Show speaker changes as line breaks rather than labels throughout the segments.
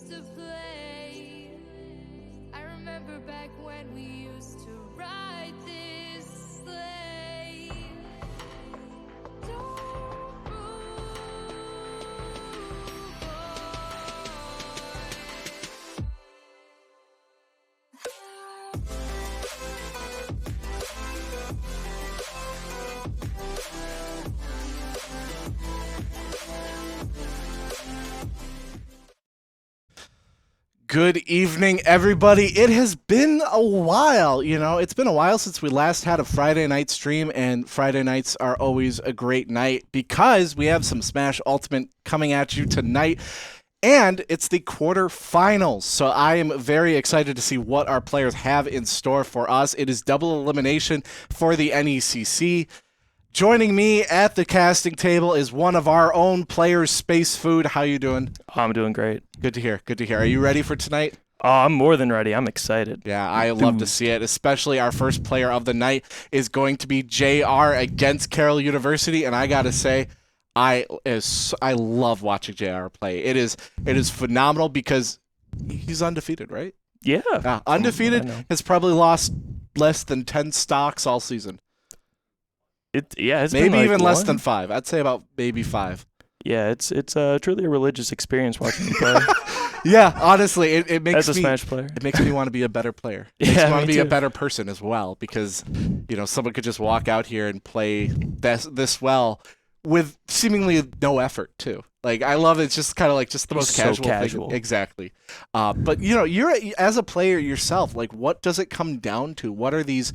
used to play. I remember back when we used to ride this sleigh. Don't move,
Good evening, everybody. It has been a while, it's been a while since we last had a Friday night stream, and Friday nights are always a great night because we have some Smash Ultimate coming at you tonight, and it's the quarterfinals. So I am very excited to see what our players have in store for us. It is double elimination for the NECC. Joining me at the casting table is one of our own players, Space Food. How you doing?
I'm doing great.
Good to hear. Good to hear. Are you ready for tonight?
Oh, I'm more than ready. I'm excited.
Yeah, I love to see it. Especially our first player of the night is going to be JR against Carroll University, and I gotta say, I love watching JR play. It is phenomenal because he's undefeated, right?
Yeah.
Undefeated. Has probably lost less than 10 stocks all season.
It's
maybe
been like
even less than 5. I'd say about maybe 5.
Yeah, it's truly a religious experience watching him play.
Yeah, honestly, it makes
As a
me
Smash player.
It makes me want to be a better player. It
Yeah,
makes me want to
me
be a
too.
better person as well because someone could just walk out here and play this well with seemingly no effort too. Like I love it. It's just kind of like just the most
So
casual
casual.
thing. Exactly. But you're as a player yourself. Like, what does it come down to? What are these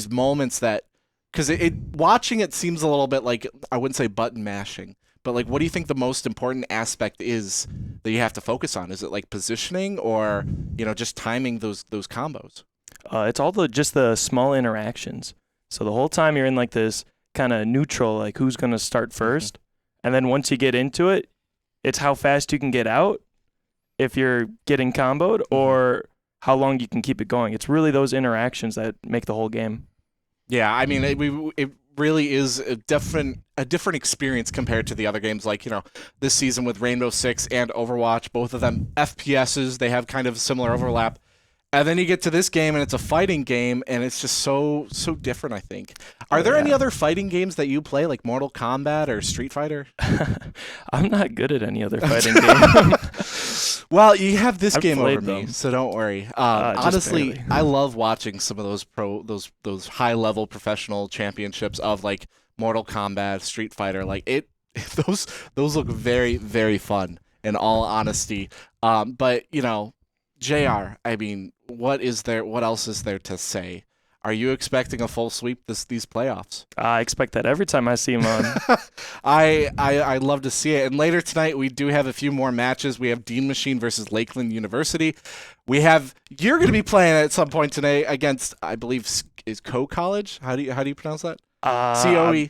moments that? Because watching it seems a little bit like, I wouldn't say button mashing, but like, what do you think the most important aspect is that you have to focus on? Is it like positioning or just timing those combos?
It's all just the small interactions. So the whole time you're in like this kind of neutral, like who's gonna start first, and then once you get into it, it's how fast you can get out if you're getting comboed, or how long you can keep it going. It's really those interactions that make the whole game.
Yeah, I mean, it really is a different experience compared to the other games. Like, this season with Rainbow Six and Overwatch, both of them FPSs, they have kind of a similar overlap. And then you get to this game, and it's a fighting game, and it's just so different, I think. Are there any other fighting games that you play, like Mortal Kombat or Street Fighter?
I'm not good at any other fighting game.
Well, you have this
I've
game over
played
me,
them.
so don't worry.
Just
Honestly,
barely.
I love watching some of those high-level professional championships of like Mortal Kombat, Street Fighter. Like those look very, very fun. In all honesty, but JR, I mean, what else is there to say? Are you expecting a full sweep these playoffs?
I expect that every time I see him on.
I love to see it. And later tonight, we do have a few more matches. We have Dean Machine versus Lakeland University. You're going to be playing at some point today against, I believe, is Co College? How do you pronounce that? COE.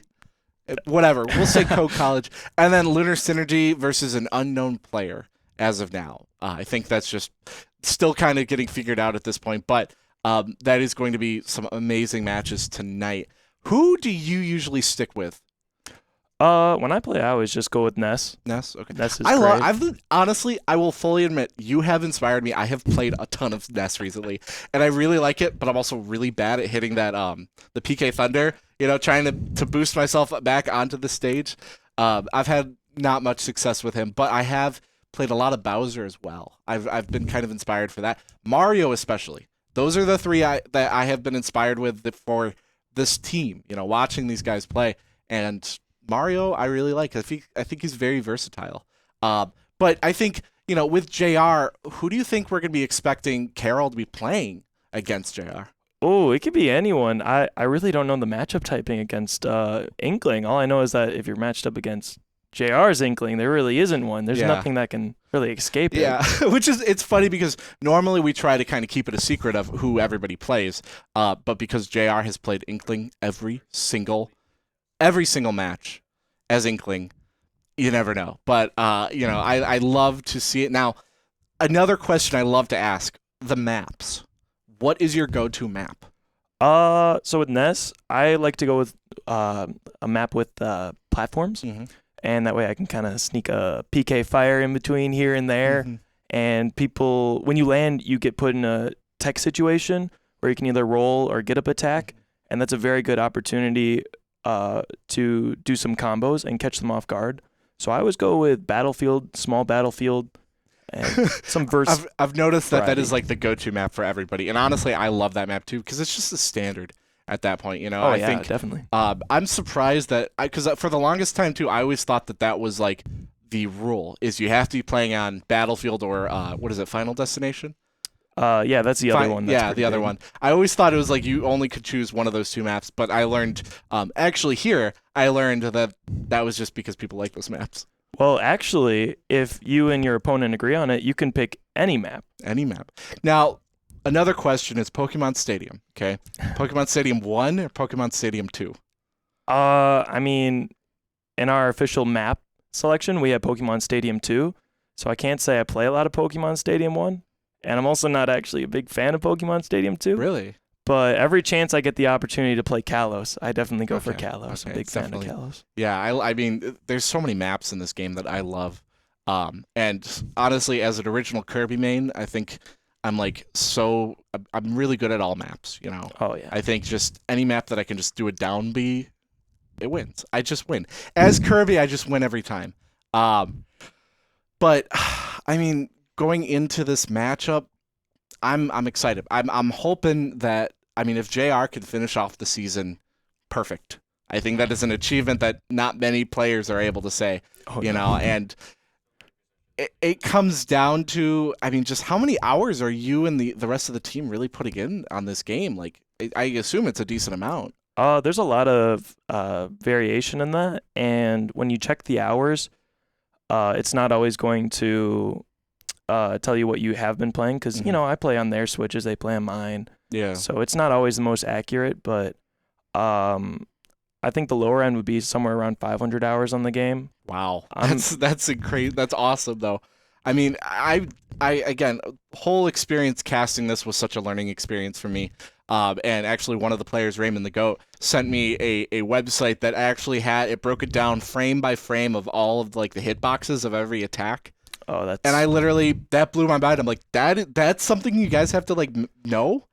Whatever. We'll say Co College. And then Lunar Synergy versus an unknown player as of now. I think that's just still kind of getting figured out at this point, but that is going to be some amazing matches tonight. Who do you usually stick with?
When I play, I always just go with Ness.
Ness? Okay.
Ness is great.
Honestly, I will fully admit, you have inspired me. I have played a ton of Ness recently, and I really like it, but I'm also really bad at hitting that the PK Thunder, trying to boost myself back onto the stage. I've had not much success with him, but I have played a lot of Bowser as well. I've been kind of inspired for that. Mario especially. Those are the three that I have been inspired with for this team, watching these guys play. And Mario, I really like. I think he's very versatile. But I think, with JR, who do you think we're going to be expecting Carroll to be playing against JR?
Oh, it could be anyone. I really don't know the matchup typing against Inkling. All I know is that if you're matched up against JR's Inkling, there really isn't one. There's nothing that can really escape it.
Yeah, it's funny because normally we try to kind of keep it a secret of who everybody plays, but because JR has played Inkling every single match as Inkling, you never know. But I love to see it. Now, another question I love to ask: the maps. What is your go-to map?
So with Ness, I like to go with a map with platforms.
Mm-hmm.
And that way I can kind of sneak a PK fire in between here and there.
Mm-hmm.
and people, when you land, you get put in a tech situation where you can either roll or get up attack, and that's a very good opportunity to do some combos and catch them off guard. So I always go with battlefield, small battlefield, and some verse.
I've noticed that
variety.
is like the go-to map for everybody, and honestly, I love that map too because it's just the standard at that point. You know,
Oh
I
yeah,
think
definitely.
I'm surprised that because for the longest time too, I always thought that was like the rule is you have to be playing on Battlefield or what is it, Final Destination?
Yeah, that's the other one. That's
yeah,
pretty
the other
big.
one. I always thought it was like you only could choose one of those two maps, but I learned actually here I learned that was just because people like those maps.
Well, actually, if you and your opponent agree on it, you can pick any map.
Any map. Now, another question is Pokemon Stadium. Okay, Pokemon Stadium 1 or Pokemon Stadium 2?
I mean, in our official map selection, we have Pokemon Stadium 2, so I can't say I play a lot of Pokemon Stadium 1, and I'm also not actually a big fan of Pokemon Stadium 2.
Really?
But every chance I get the opportunity to play Kalos, I definitely go for
Okay,
Kalos. I'm a
okay,
big fan of
definitely.
Kalos.
Yeah, I mean, there's so many maps in this game that I love. And honestly, as an original Kirby main, I think I'm really good at all maps, you know.
Oh, yeah.
I think just any map that I can just do a down B, it wins. I just win. As Kirby, I just win every time. But I mean, going into this matchup, I'm excited. I'm hoping that, I mean, if JR could finish off the season perfect, I think that is an achievement that not many players are able to say,
Oh,
you
yeah.
know, and it comes down to, I mean, just how many hours are you and the rest of the team really putting in on this game? Like, I assume it's a decent amount.
There's a lot of variation in that, and when you check the hours, it's not always going to tell you what you have been playing because, you know, I play on their Switches, they play on mine.
Yeah.
So it's not always the most accurate, but I think the lower end would be somewhere around 500 hours on the game.
Wow. That's awesome though. I mean, I again, whole experience casting this was such a learning experience for me. And actually one of the players, Raymond the Goat, sent me a website that actually it broke it down frame by frame of all of like the hitboxes of every attack.
Oh, that's...
And that blew my mind. I'm like, that's something you guys have to like know?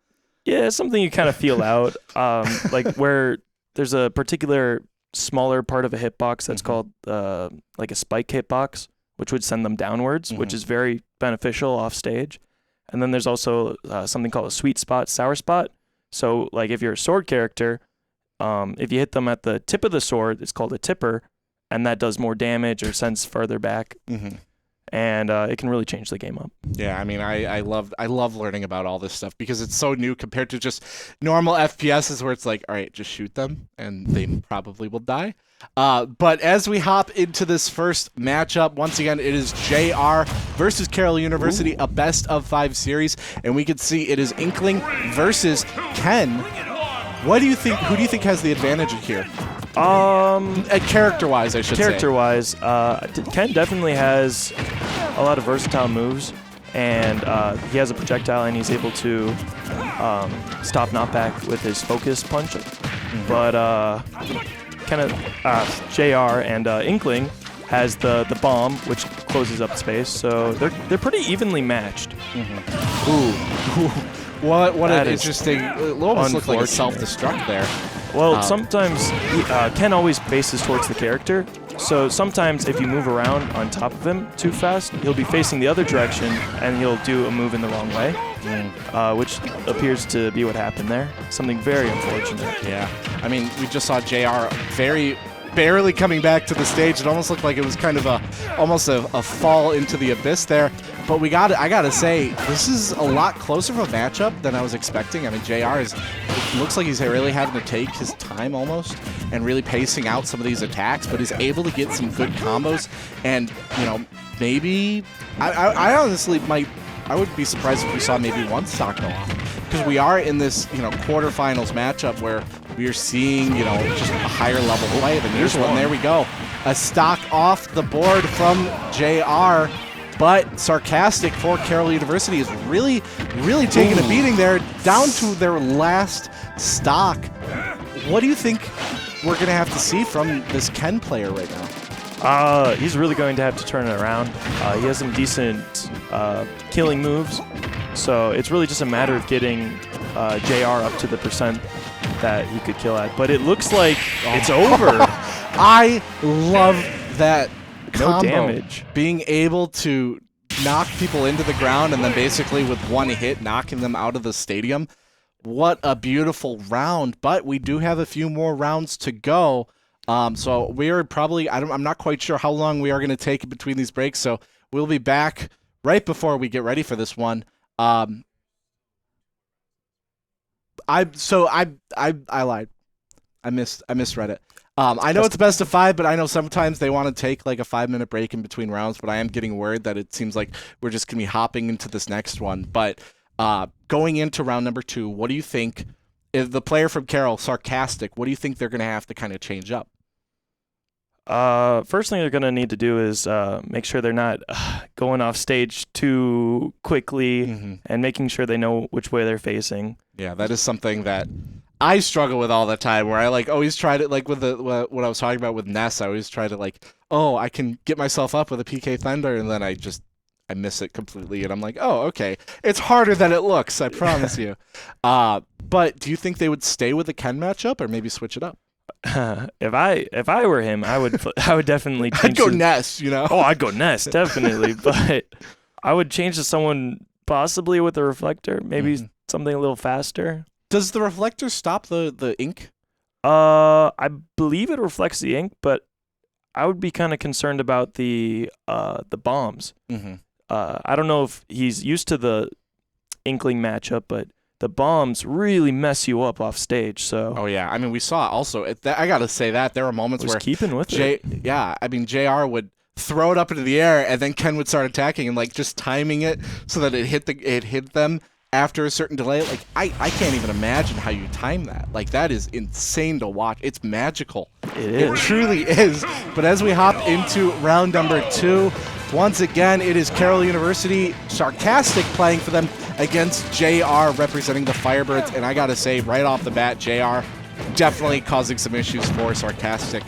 Yeah, it's something you kind of feel out. Like where there's a particular smaller part of a hitbox that's called like a spike hitbox, which would send them downwards, which is very beneficial off stage. And then there's also something called a sweet spot, sour spot. So like if you're a sword character, if you hit them at the tip of the sword, it's called a tipper, and that does more damage or sends further back. And it can really change the game up.
Yeah, I mean, I love learning about all this stuff because it's so new compared to just normal FPSs where it's like, all right, just shoot them and they probably will die. But as we hop into this first matchup, once again, it is JR versus Carroll University, a best of 5 series, and we can see it is Inkling versus Ken. What do you think? Who do you think has the advantage here? Character-wise, I should say.
Character-wise, Ken definitely has a lot of versatile moves, and he has a projectile, and he's able to stop knockback with his focus punch. But JR and Inkling has the bomb, which closes up space, so they're pretty evenly matched.
Ooh. What an interesting... It almost looked like a
unfortunate.
self-destruct there.
Well, sometimes Ken always faces towards the character, so sometimes if you move around on top of him too fast, he'll be facing the other direction and he'll do a move in the wrong way, which appears to be what happened there. Something very unfortunate.
Yeah. I mean, we just saw JR very barely coming back to the stage. It almost looked like it was kind of almost a fall into the abyss there. But I gotta say, this is a lot closer of a matchup than I was expecting. I mean, JR looks like he's really having to take his time almost and really pacing out some of these attacks, but he's able to get some good combos. And, you know, maybe I honestly I would be surprised if we saw maybe one stock go off, because we are in this, you know, quarterfinals matchup where we are seeing, you know, just a higher level play than usual. And there we go, a stock off the board from JR. But Sarcastic for Carroll University is really taking a beating there, down to their last stock. What do you think we're going to have to see from this Ken player right now?
He's really going to have to turn it around. He has some decent killing moves, so it's really just a matter of getting JR up to the percent that he could kill at. But it looks like it's over.
I love that
No
combo.
damage.
Being able to knock people into the ground and then basically with one hit knocking them out of the stadium. What a beautiful round. But we do have a few more rounds to go. So we're probably, I'm not quite sure how long we are going to take between these breaks. So we'll be back right before we get ready for this one. I lied. I misread it. I know it's best of 5, but I know sometimes they want to take like a 5-minute break in between rounds, but I am getting word that it seems like we're just going to be hopping into this next one. But going into round number 2, what do you think, if the player from Carroll, Sarcastic, what do you think they're going to have to kind of change up?
First thing they're going to need to do is make sure they're not going off stage too quickly and making sure they know which way they're facing.
Yeah, that is something that I struggle with all the time, where I like always try to, like with the what I was talking about with Ness, I always try to like, oh, I can get myself up with a PK Thunder, and then I miss it completely, and I'm like, oh, okay. It's harder than it looks, I promise you. But do you think they would stay with the Ken matchup, or maybe switch it up?
If I were him, I would definitely change.
I'd go Ness, you know?
Oh, I'd go Ness, definitely. But I would change to someone possibly with a reflector, maybe something a little faster.
Does the reflector stop the ink?
I believe it reflects the ink, but I would be kind of concerned about the bombs. I don't know if he's used to the Inkling matchup, but the bombs really mess you up off stage. So.
Oh yeah, I mean we saw also. I gotta say that there were moments where
keeping with it.
Yeah, I mean JR would throw it up into the air, and then Ken would start attacking and like just timing it so that it hit them after a certain delay. Like I can't even imagine how you time that. Like that is insane to watch. It's magical. It truly is. But as we hop into round number 2, once again it is Carroll University Sarcastic playing for them against JR representing the Firebirds. And I gotta say right off the bat, JR definitely causing some issues for Sarcastic.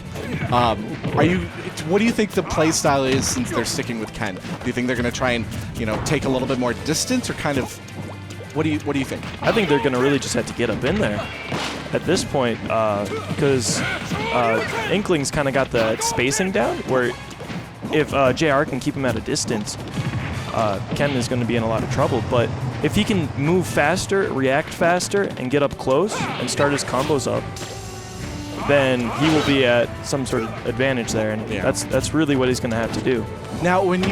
What do you think the play style is since they're sticking with Ken? Do you think they're gonna try and take a little bit more distance, or kind of what do you think?
I think they're gonna really just have to get up in there at this point, because Inkling's kind of got the spacing down, where if JR can keep him at a distance, Ken is going to be in a lot of trouble. But if he can move faster, react faster, and get up close and start his combos up, then he will be at some sort of advantage there, and that's really what he's going to have to do.
Now, when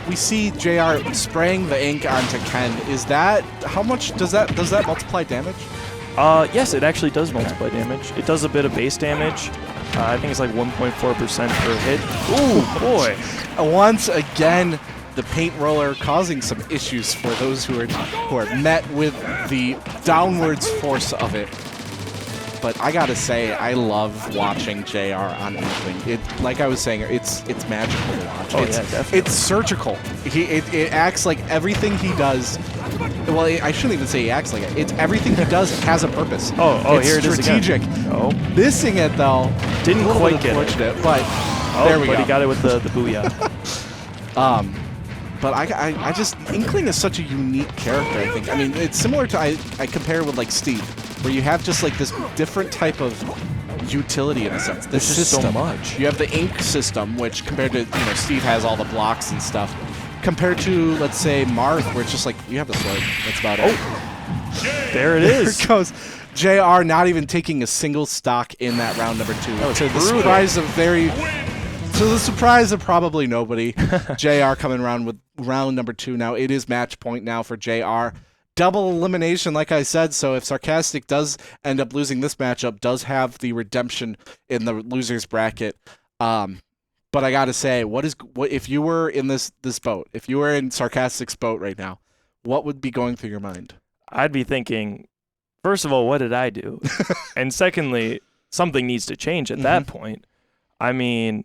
we see JR spraying the ink onto Ken, is that how much does that multiply damage?
Yes, it actually does multiply damage. It does a bit of base damage. I think it's like 1.4% per hit. Ooh, boy!
Once again, the paint roller causing some issues for those who are met with the downwards force of it. But I gotta say, I love watching JR on Inkling. Like I was saying, it's magical to watch.
Oh, yeah, definitely.
It's surgical. It acts like everything he does. Well, I shouldn't even say he acts like it. It's everything he does has a purpose.
Oh,
it's
here it is again.
strategic.
Oh,
Missing it though.
Didn't quite get
it. But there we go.
But he got it with the booyah.
But I just Inkling is such a unique character. I think. I mean, it's similar to I compare with like Steve, where you have just like this different type of utility in a sense.
There's just so much.
You have the ink system, which compared to Steve has all the blocks and stuff. Compared to let's say Marth, where it's just like you have the sword. That's about it.
There it is.
There goes JR, not even taking a single stock in that round number 2. To the surprise of probably nobody, JR coming around with round number 2 now. It is match point now for JR. Double elimination, like I said, so if Sarcastic does end up losing this matchup, does have the redemption in the loser's bracket. But I gotta say, what if you were in this boat, if you were in Sarcastic's boat right now, what would be going through your mind?
I'd be thinking, first of all, what did I do? And secondly, something needs to change at that point. I mean,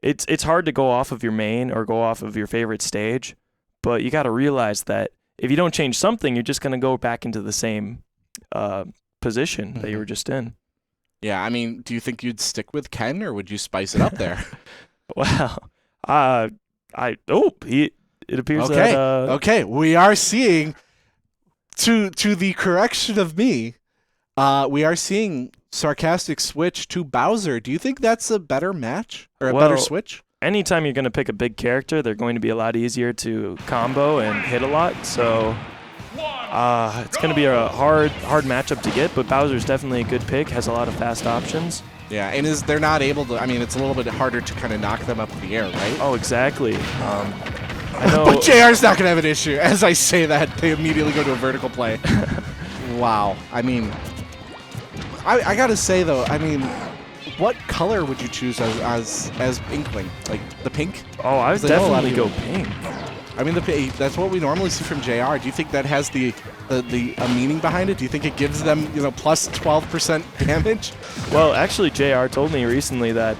it's hard to go off of your main or go off of your favorite stage, but you got to realize that if you don't change something, you're just going to go back into the same position that you were just in.
Yeah, I mean, do you think you'd stick with Ken, or would you spice it up there?
Wow. It appears
Okay.
that
Okay, we are seeing to the correction of me. We are seeing Sarcastic switch to Bowser. Do you think that's a better match or a better
Well,
switch?
anytime you're going to pick a big character, they're going to be a lot easier to combo and hit a lot. So it's going to be a hard matchup to get, but Bowser's definitely a good pick, has a lot of fast options.
Yeah, and they're not able to. I mean, it's a little bit harder to kind of knock them up in the air, right?
Oh, exactly. I know.
But JR's not gonna have an issue. As I say that, they immediately go to a vertical play. Wow. I mean, I gotta say though. I mean, what color would you choose as Inkling? Like the pink?
Oh, I would
'Cause I know a lot of
definitely go
people-
pink.
I mean, that's what we normally see from JR. Do you think that has a meaning behind it? Do you think it gives them plus 12% damage?
Well, actually, JR told me recently that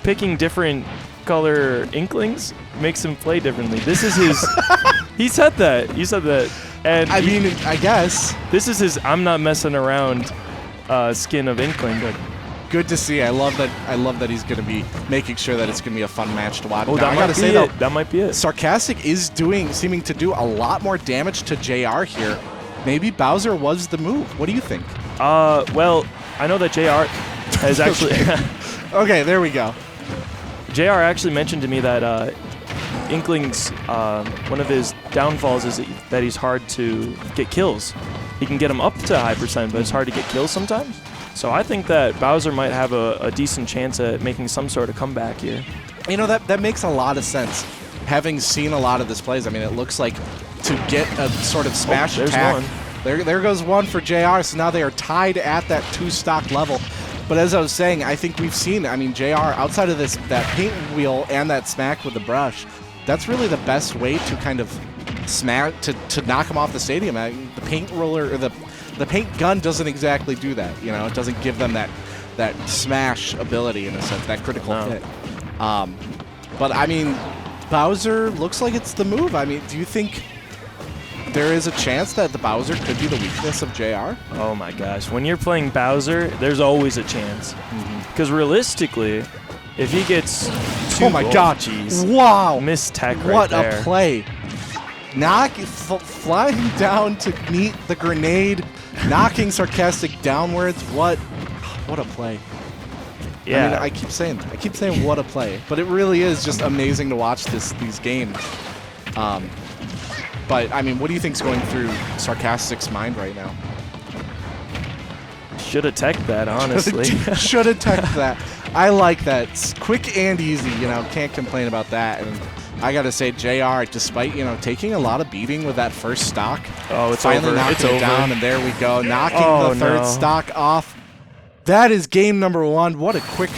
picking different color Inklings makes him play differently. This is his. He said that. You said that. And
I mean, I guess.
this is his I'm not messing around skin of Inkling.
Good to see. I love that he's going to be making sure that it's going to be a fun match to watch.
Oh,
Now,
that
I
might
gotta
be
say
it.
though,
That might be it.
Sarcastic is seeming to do a lot more damage to JR here. Maybe Bowser was the move. What do you think?
Well, I know that JR has actually
Okay, there we go.
JR actually mentioned to me that Inkling's one of his downfalls is that he's hard to get kills. He can get them up to high percent, but it's hard to get kills sometimes. So I think that Bowser might have a decent chance at making some sort of comeback here.
You know, that makes a lot of sense. Having seen a lot of this plays, I mean, it looks like to get a sort of smash
there's
attack.
one.
There goes one for JR, so now they are tied at that 2 stock level. But as I was saying, I think we've seen, I mean, JR, outside of that paint wheel and that smack with the brush, that's really the best way to kind of smack, to knock him off the stadium. The paint roller, or the paint gun doesn't exactly do that. It doesn't give them that smash ability in a sense, that critical hit. But I mean, Bowser looks like it's the move. I mean, do you think there is a chance that the Bowser could be the weakness of JR?
Oh my gosh. When you're playing Bowser, there's always a chance. Because realistically, if he gets two
Oh my God!
Jeez.
Wow!
Missed tech right
What
there.
a play! Flying down to meet the grenade, knocking Sarcastic downwards. What a play!
Yeah.
I mean, I keep saying what a play, but it really is just amazing to watch these games. But I mean, what do you think's going through Sarcastic's mind right now?
Should have teched that, honestly.
Should have teched that. I like that. It's quick and easy. Can't complain about that. And I gotta say, JR, despite taking a lot of beating with that first stock,
Oh, it's
finally
over.
knocking
It's
it
over.
down, and there we go, knocking
Oh,
the third
no.
stock off. That is game number 1. What a quick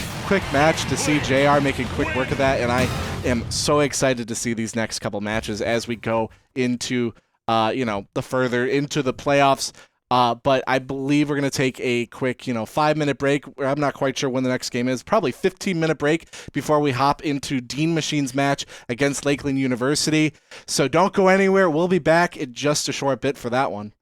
match to see JR making quick work of that, and I am so excited to see these next couple matches as we go into the further into the playoffs. But I believe we're going to take a quick 5-minute break. I'm not quite sure when the next game is. Probably 15-minute break before we hop into Dean Machine's match against Lakeland University. So don't go anywhere. We'll be back in just a short bit for that one.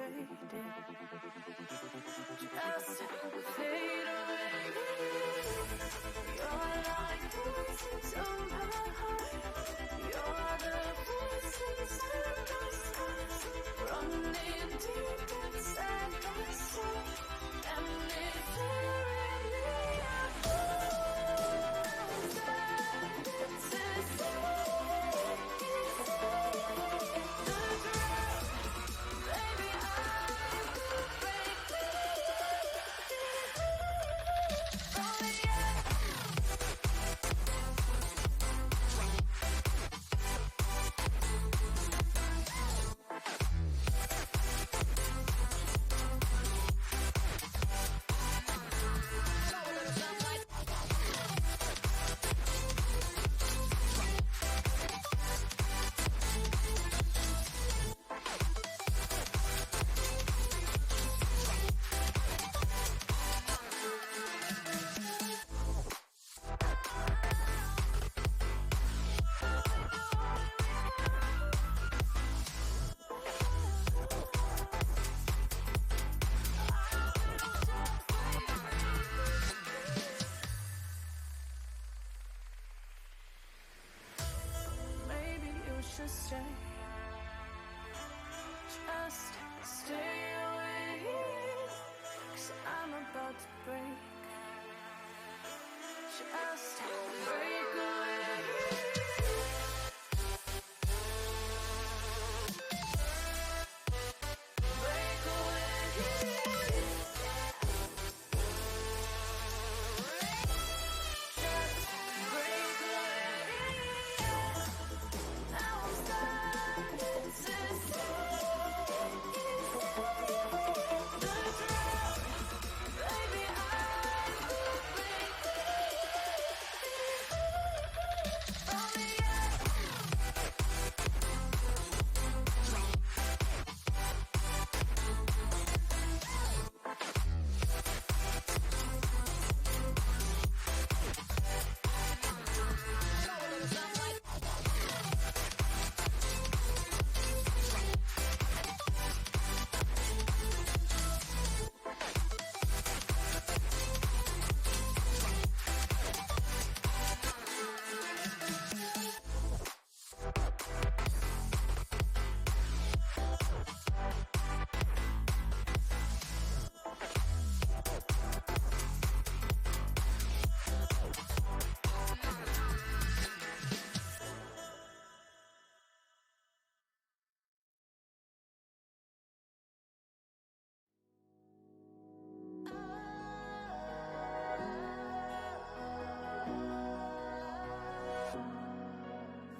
faded, just fade away. You're like voices on my heart. You're the voices in my scars, running deep inside my soul, and it's tearing me apart. To see the ground, baby, I will break through. Oh yeah. Maybe you should stay. Just stay away. 'Cause I'm about to break. Just break away. Break away. Just break away. Now I'm starting to see the ground, baby. I will break from the edge.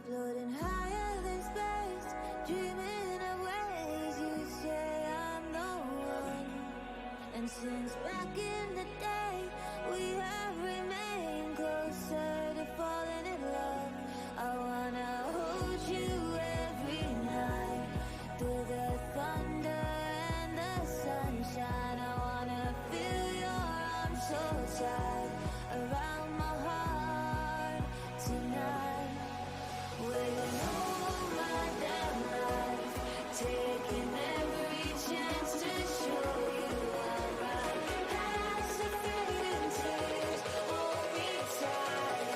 Floating higher than space, dreaming of ways you say I'm the one. And since back in the day, we have remained closer to falling in love. I wanna hold you every night, through the thunder and the sunshine. I wanna feel your arms so tight around my heart tonight. Will you know my damn life, taking every chance to show you I'm right. Past the fading tears, hold me tight.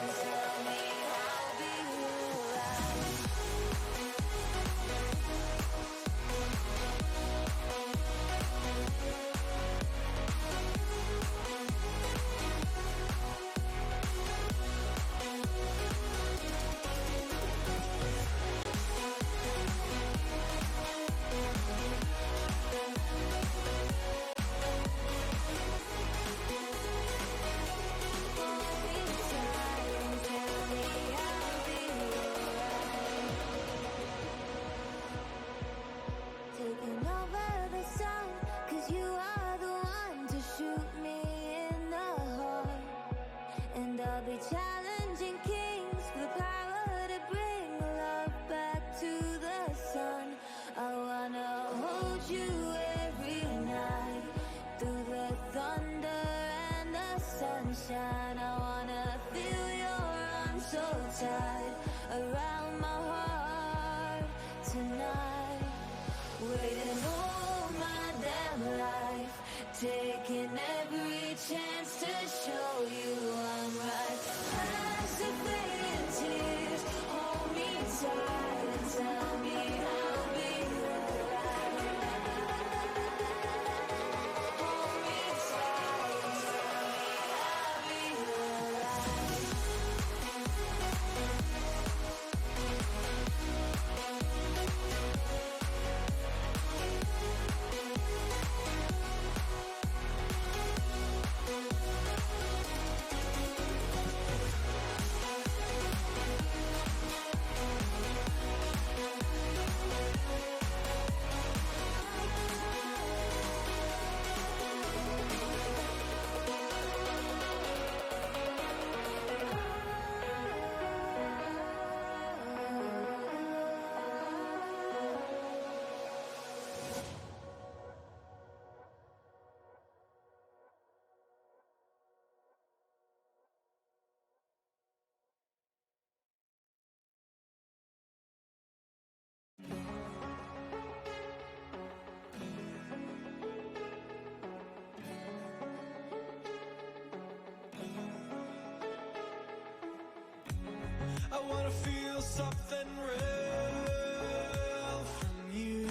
something real from you.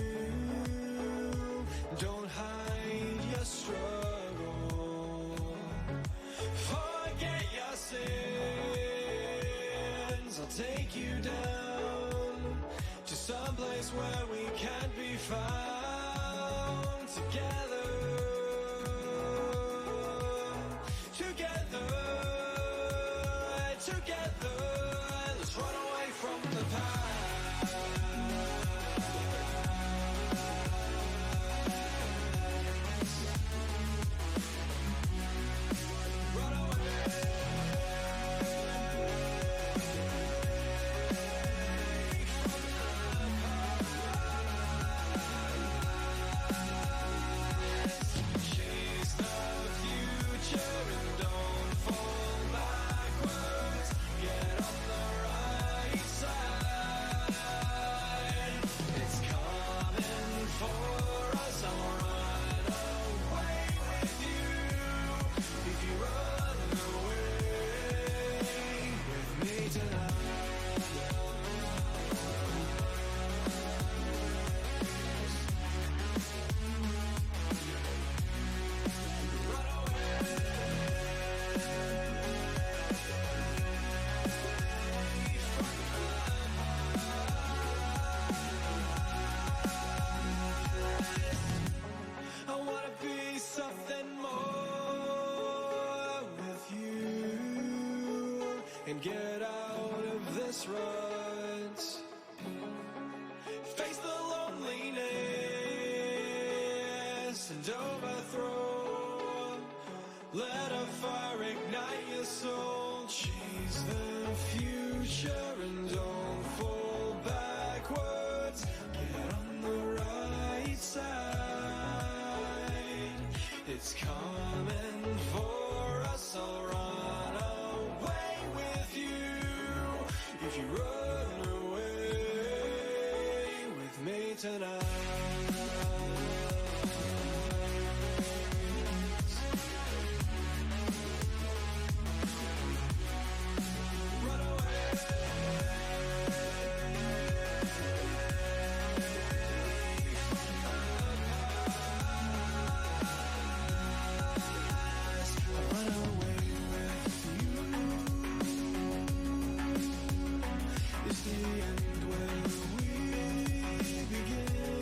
Don't hide your struggle. Forget your sins. I'll take you down to some place where we can't be found together. And get out of this rut. Face the loneliness and overthrow. Let a fire ignite your soul. Chase the future and don't fall backwards. Get on the right side. It's coming for us, I'll run away with you. If you run away with me tonight. The end where we begin.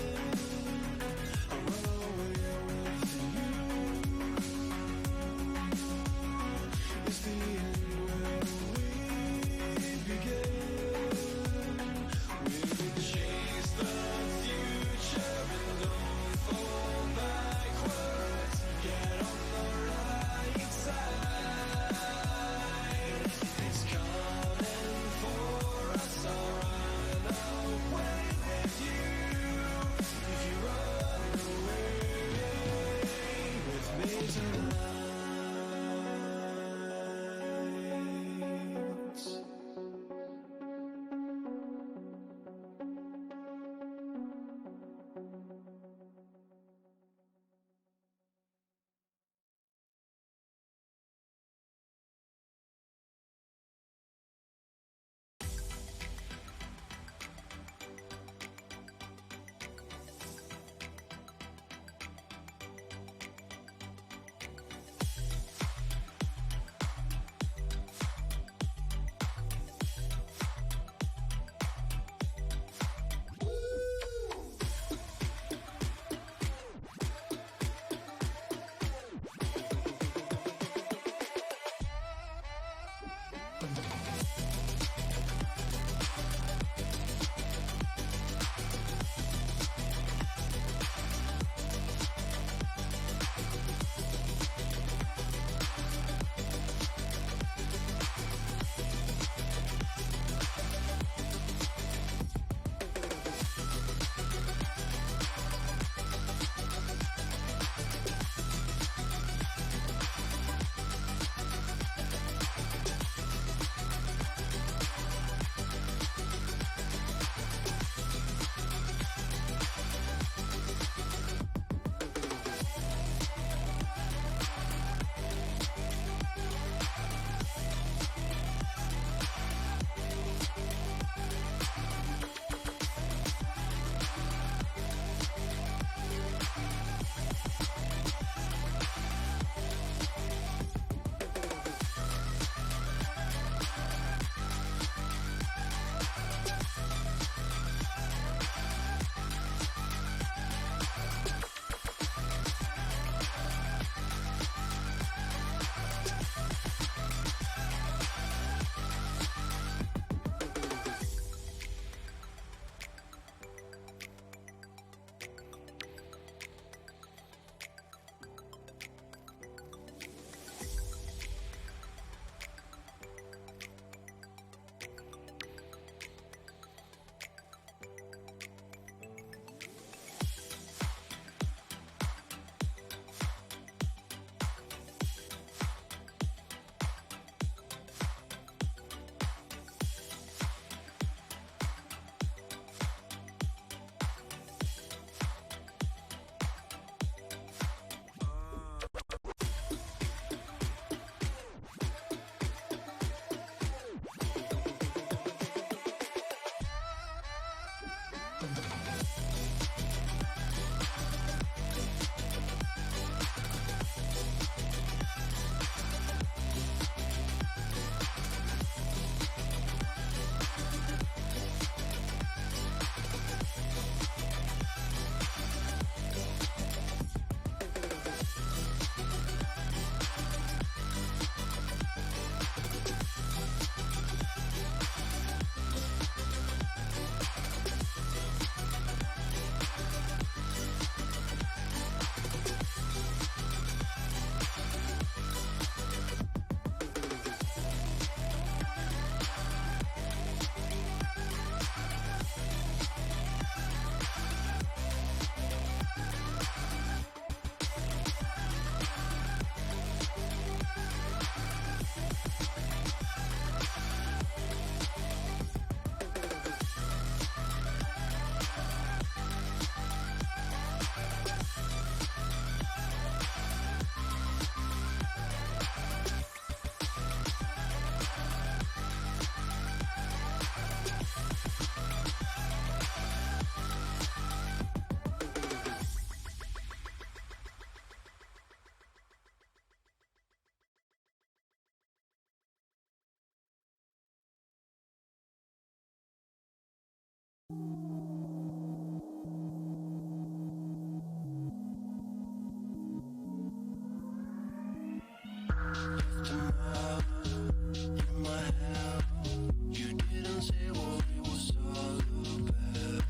say what it was all about.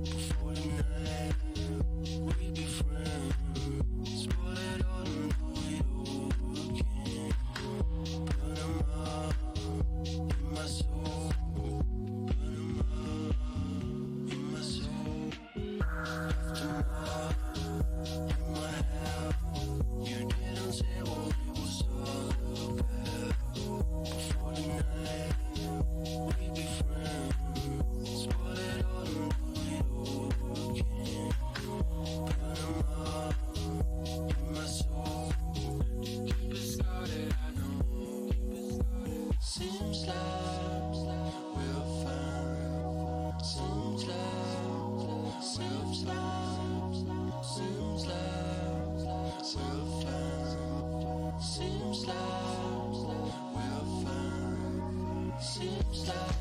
Before the night, we'd be friends. Spoil it all and do it over again. Put them all in my soul. Put them all in my soul. Left them all in my house. You didn't say what it was all about. Before the night, we'd be friends. Spoil it all and do it over again. Put them all in my soul. Keep it started, I know. Seems like we're fine. Seems like we're fine. Seems like we're fine. Seems like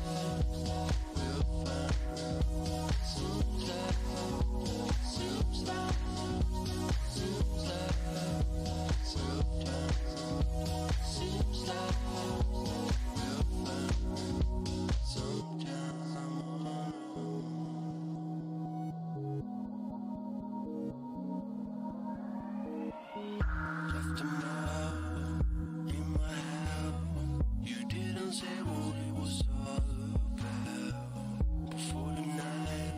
we're fine. Seems like we're fine. Seems like we're fine. Sometimes I'm alone. Left them all in my house. You didn't say what it was all about. Before the night,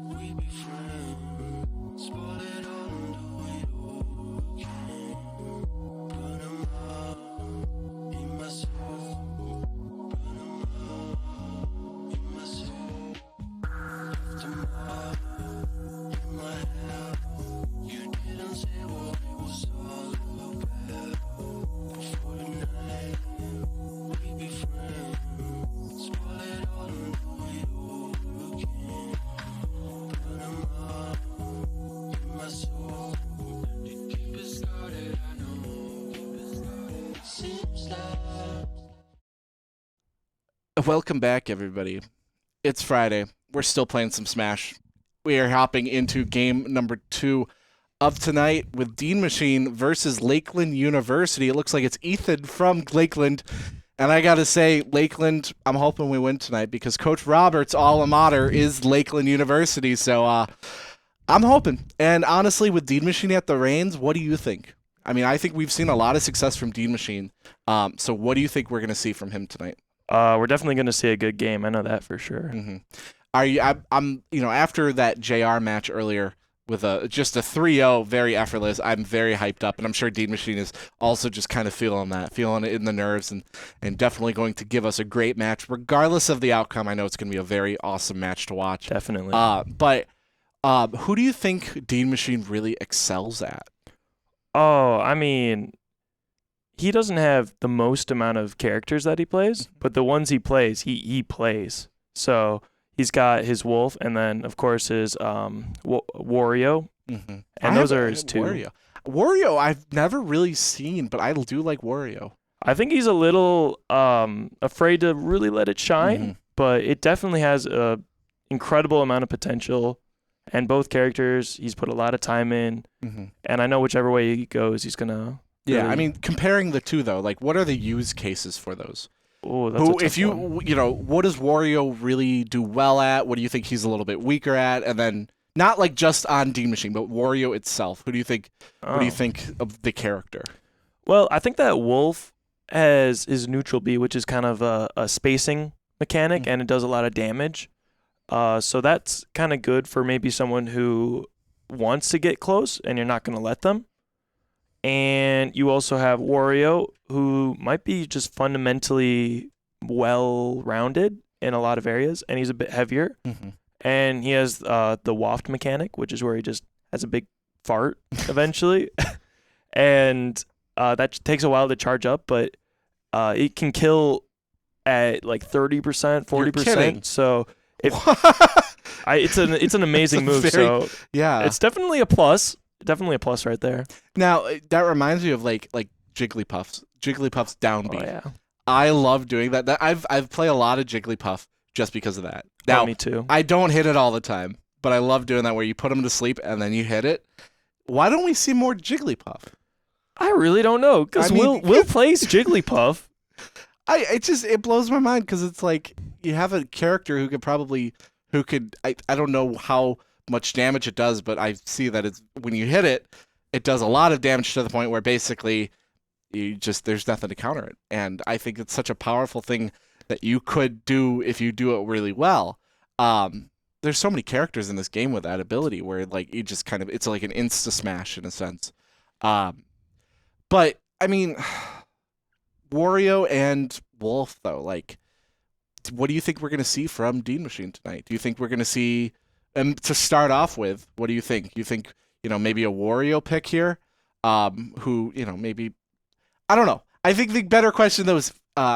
we'd be friends. Spoil it all and do it over again. Put them all in my soul. Put them all in my soul. Left them all in my house. You didn't say what it was all about. Before the night, we'd be friends. Spoil it all and do it over again. Put them all in my soul. To keep it started, I know. Seems like
Welcome back, everybody. It's Friday. We're still playing some Smash. We are hopping into game number 2 of tonight with Dean Machine versus Lakeland University. It looks like it's Ethan from Lakeland. And I got to say, Lakeland, I'm hoping we win tonight because Coach Roberts' alma mater is Lakeland University. So I'm hoping. And honestly, with Dean Machine at the reins, what do you think? I mean, I think we've seen a lot of success from Dean Machine. So what do you think we're going to see from him tonight?
We're definitely going to see a good game. I know that for sure.
Mm-hmm. Are you? I'm. You know, after that JR match earlier with just a 3-0, very effortless. I'm very hyped up, and I'm sure Dean Machine is also just kind of feeling it in the nerves, and definitely going to give us a great match, regardless of the outcome. I know it's going to be a very awesome match to watch.
Definitely.
But who do you think Dean Machine really excels at?
Oh, I mean, he doesn't have the most amount of characters that he plays, but the ones he plays, he plays. So he's got his Wolf, and then, of course, his Wario, and those are his two.
Wario, I've never really seen, but I do like Wario.
I think he's a little afraid to really let it shine, but it definitely has a incredible amount of potential. And both characters, he's put a lot of time in, and I know whichever way he goes, he's gonna.
Yeah, I mean, comparing the two though, like, what are the use cases for those?
Oh, that's a tough one.
What does Wario really do well at? What do you think he's a little bit weaker at? And then not like just on Dean Machine, but Wario itself. Who do you think? What do you think of the character?
Well, I think that Wolf has his neutral B, which is kind of a spacing mechanic, and it does a lot of damage. So that's kind of good for maybe someone who wants to get close, and you're not going to let them. And you also have Wario, who might be just fundamentally well-rounded in a lot of areas, and he's a bit heavier. And he has the waft mechanic, which is where he just has a big fart eventually. And that takes a while to charge up, but it can kill at like 30%, 40%. So it's an amazing move. So
yeah,
it's definitely a plus. Definitely a plus right there.
Now, that reminds me of like Jigglypuff's down B.
Oh, yeah.
I love doing that. I've played a lot of Jigglypuff just because of that. Now,
me too.
I don't hit it all the time, but I love doing that where you put him to sleep and then you hit it. Why don't we see more Jigglypuff?
I really don't know, because Will plays Jigglypuff.
It blows my mind because it's like, you have a character who could I don't know how much damage it does, but I see that it's when you hit it, it does a lot of damage to the point where basically there's nothing to counter it. And I think it's such a powerful thing that you could do if you do it really well. There's so many characters in this game with that ability where like you just kind of it's like an insta smash in a sense. But I mean, Wario and Wolf though, like, what do you think we're gonna see from Dean Machine tonight? Do you think we're gonna see? And to start off with, what do you think? You think maybe a Wario pick here, who maybe I don't know. I think the better question though is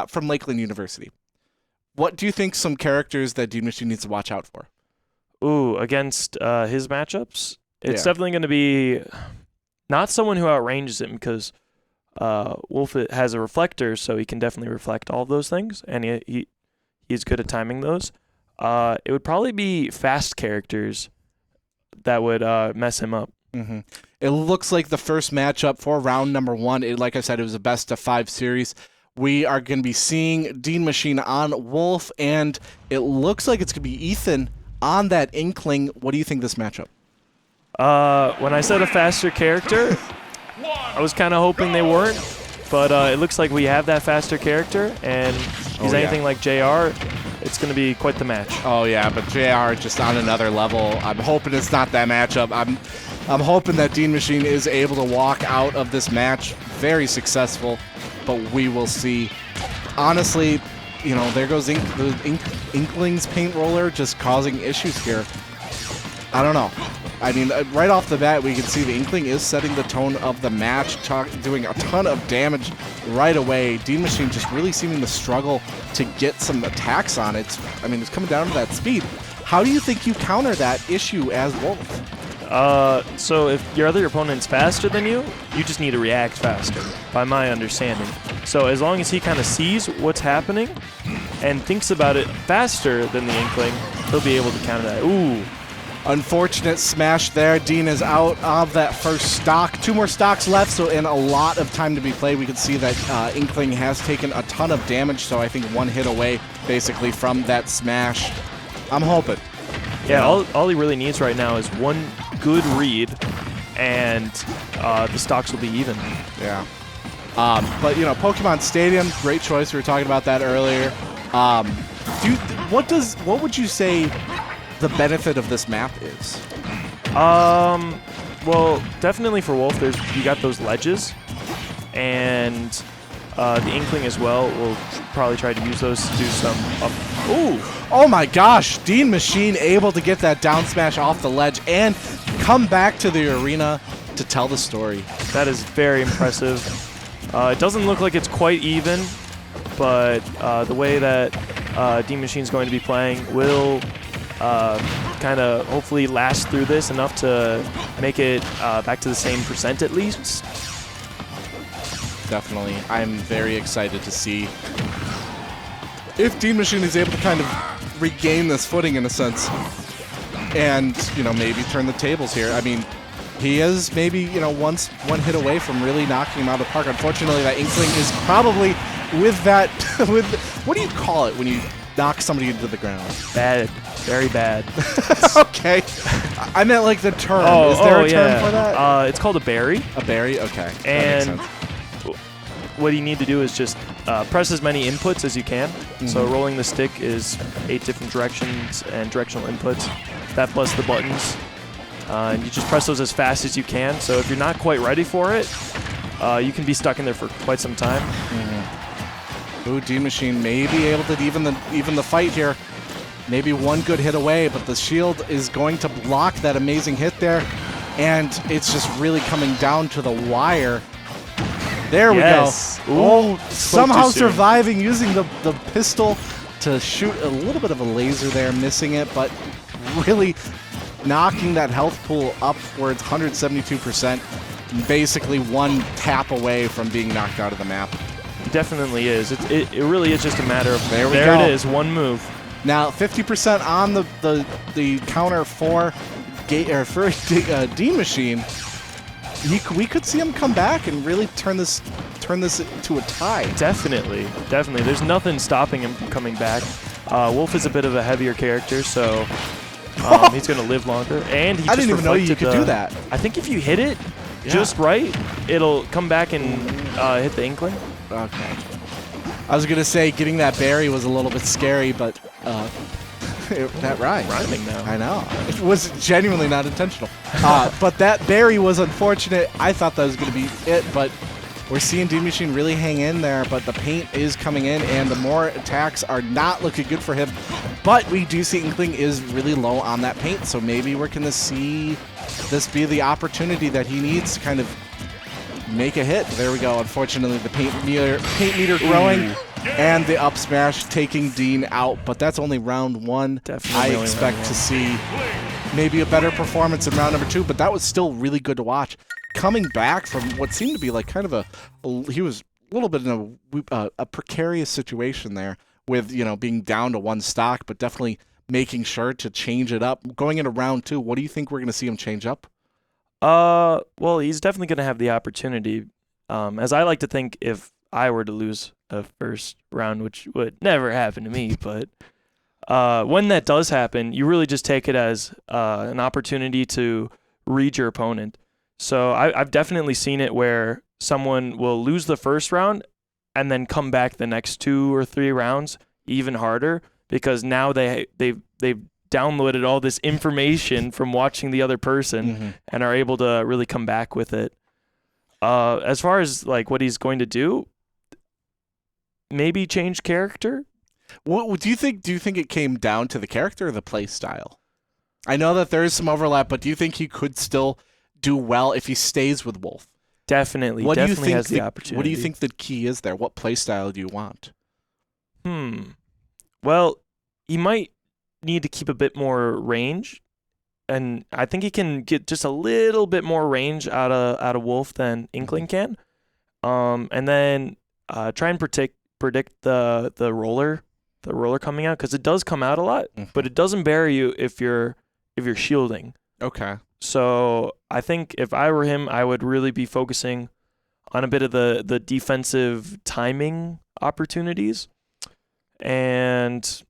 from Lakeland University. What do you think some characters that Dean Machine needs to watch out for?
Ooh, against his matchups, it's definitely going to be not someone who outranges him because Wolf has a reflector, so he can definitely reflect all of those things, and he's good at timing those. It would probably be fast characters that would mess him up.
Mm-hmm. It looks like the first matchup for round number 1. Like I said, it was a best of 5 series. We are going to be seeing Dean Machine on Wolf, and it looks like it's going to be Ethan on that Inkling. What do you think this matchup?
When I said a faster character, I was kind of hoping they weren't, but it looks like we have that faster character, and he's anything like JR, it's going to be quite the match.
Oh, yeah, but JR just on another level. I'm hoping it's not that matchup. I'm hoping that Dean Machine is able to walk out of this match very successful, but we will see. Honestly, there goes Inkling's paint roller just causing issues here. I don't know. I mean, right off the bat, we can see the Inkling is setting the tone of the match, doing a ton of damage right away. Dean Machine just really seeming to struggle to get some attacks on it. I mean, it's coming down to that speed. How do you think you counter that issue as Wolf?
So if your other opponent's faster than you, you just need to react faster, by my understanding. So as long as he kind of sees what's happening and thinks about it faster than the Inkling, he'll be able to counter that. Ooh.
Unfortunate smash there. Dean is out of that first stock. 2 more stocks left, so in a lot of time to be played. We can see that Inkling has taken a ton of damage, so I think 1 hit away basically from that smash. I'm hoping.
Yeah, all he really needs right now is 1 good read, and the stocks will be even.
Yeah. But, Pokemon Stadium, great choice. We were talking about that earlier. What would you say the benefit of this map is?
Well, definitely for Wolf, you got those ledges, and the Inkling as well will probably try to use those to do some up. Ooh!
Oh my gosh! Dean Machine able to get that down smash off the ledge and come back to the arena to tell the story.
That is very impressive. It doesn't look like it's quite even, but the way that Dean Machine's going to be playing will kind of hopefully last through this enough to make it back to the same percent at least.
Definitely. I'm very excited to see if Dean Machine is able to kind of regain this footing in a sense and, maybe turn the tables here. I mean, he is maybe, one hit away from really knocking him out of the park. Unfortunately, that Inkling is probably with that, what do you call it when you knock somebody into the ground?
Bad. Very bad.
Okay. I meant like the term. Is there a term for that?
It's called a berry.
A berry? Okay.
And
that makes sense.
What you need to do is just press as many inputs as you can. Mm-hmm. So rolling the stick is 8 different directions and directional inputs. That plus the buttons. And you just press those as fast as you can. So if you're not quite ready for it, you can be stuck in there for quite some time.
Mm-hmm. Ooh, Dean Machine may be able to even the fight here. Maybe 1 good hit away, but the shield is going to block that amazing hit there. And it's just really coming down to the wire. There we go.
Ooh,
somehow surviving using the pistol to shoot a little bit of a laser there, missing it, but really knocking that health pool upwards 172%. Basically 1 tap away from being knocked out of the map.
It definitely is. It really is just a matter of there it is, 1 move.
Now 50% on the counter for Dean Machine. We could see him come back and really turn this to a tie.
Definitely. There's nothing stopping him from coming back. Wolf is a bit of a heavier character, so he's going to live longer. And he
I
just
didn't even know you
reflected
could do that.
I think if you hit it
Yeah.
just right, it'll come back and hit the Inkling.
Okay. I was gonna say getting that berry was a little bit scary, but that rhymed.
Rhyming now.
I know. It was genuinely not intentional. But that berry was unfortunate. I thought that was gonna be it, but we're seeing Dean Machine really hang in there. But the paint is coming in, and the more attacks are not looking good for him. But we do see Inkling is really low on that paint, so maybe we're gonna see this be the opportunity that he needs to kind of make a hit. There we go. Unfortunately, the paint meter growing, and the up smash taking Dean out. But that's only round one.
Definitely
I expect to see maybe a better performance in round number 2, but that was still really good to watch. Coming back from what seemed to be like kind of he was a little bit in a precarious situation there with, you know, being down to 1 stock, but definitely making sure to change it up. Going into round 2, what do you think we're going to see him change up?
Well, he's definitely going to have the opportunity. As I like to think, if I were to lose a first round, which would never happen to me, but when that does happen, you really just take it as an opportunity to read your opponent. So I've definitely seen it where someone will lose the first round and then come back the next 2 or 3 rounds even harder because now they've downloaded all this information from watching the other person and are able to really come back with it. As far as like what he's going to do, maybe change character.
What do you think? Do you think it came down to the character or the play style? I know that there is some overlap, but do you think he could still do well if he stays with Wolf?
Definitely has the opportunity.
What do you think the key is there? What play style do you want?
Well, he might need to keep a bit more range, and I think he can get just a little bit more range out of Wolf than Inkling can. And then try and predict the roller coming out, because it does come out a lot, but it doesn't bury you if you're shielding.
Okay.
So I think if I were him, I would really be focusing on a bit of the defensive timing opportunities. And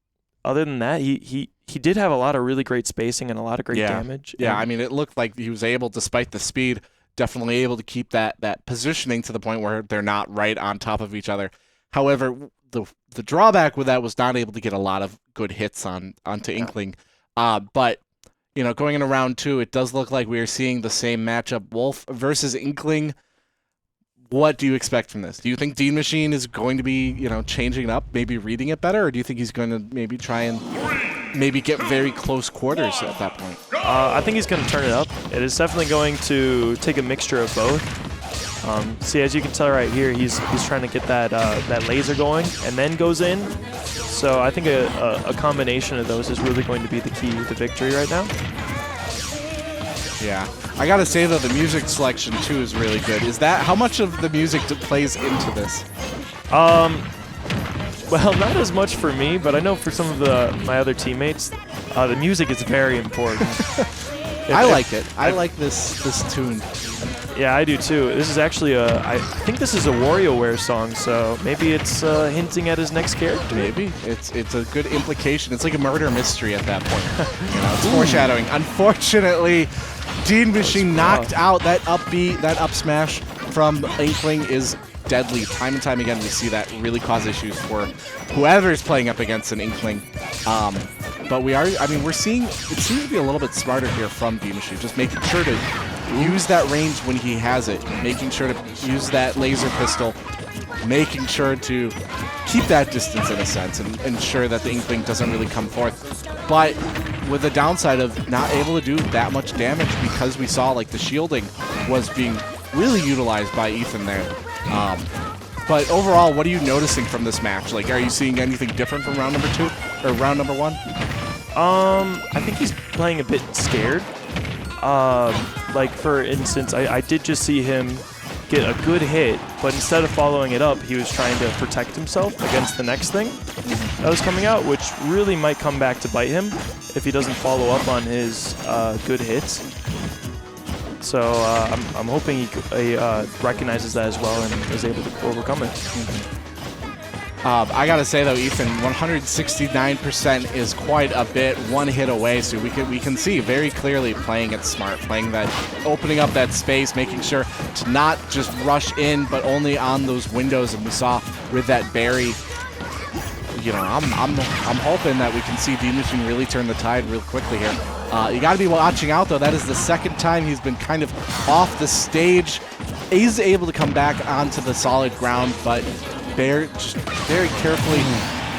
other than that, he did have a lot of really great spacing and a lot of great damage.
Yeah, I mean, it looked like he was able, despite the speed, definitely able to keep that positioning to the point where they're not right on top of each other. However, the drawback with that was not able to get a lot of good hits onto Inkling. But you know, going into round 2, it does look like we are seeing the same matchup, Wolf versus Inkling. What do you expect from this? Do you think Dean Machine is going to be, you know, changing it up, maybe reading it better, or do you think he's going to maybe try and maybe get very close quarters at that point?
I think he's going to turn it up. It is definitely going to take a mixture of both. See, as you can tell right here, he's trying to get that laser going and then goes in. So I think a combination of those is really going to be the key to victory right now.
Yeah. I gotta say, though, the music selection, too, is really good. Is that, how much of the music plays into this?
Well, not as much for me, but I know for some of my other teammates, the music is very important.
I like it. I like this tune.
Yeah, I do too. This is actually I think this is a WarioWare song, so maybe it's hinting at his next character.
Maybe. It's a good implication. It's like a murder mystery at that point. You know, it's foreshadowing. Unfortunately, Dean Machine knocked out that upbeat, that up smash from Inkling is deadly. Time and time again, we see that really cause issues for whoever is playing up against an Inkling. But we're seeing, it seems to be a little bit smarter here from Dean Machine, just making sure to use that range when he has it, making sure to use that laser pistol, making sure to keep that distance in a sense and ensure that the Inkling doesn't really come forth. But with the downside of not able to do that much damage because we saw like the shielding was being really utilized by Ethan there. But overall, what are you noticing from this match? Like, are you seeing anything different from round number 2 or round number 1?
I think he's playing a bit scared. Like, for instance, I did just see him get a good hit, but instead of following it up, he was trying to protect himself against the next thing that was coming out, which really might come back to bite him if he doesn't follow up on his good hits. So I'm hoping he recognizes that as well and is able to overcome it.
I gotta say though, Ethan, 169% is quite a bit, one hit away. So we can see very clearly playing it smart, opening up that space, making sure to not just rush in, but only on those windows. And we saw with that berry, you know, I'm hoping that we can see Dean Machine really turn the tide real quickly here. You got to be watching out though. That is the second time he's been kind of off the stage. He's able to come back onto the solid ground, but just very carefully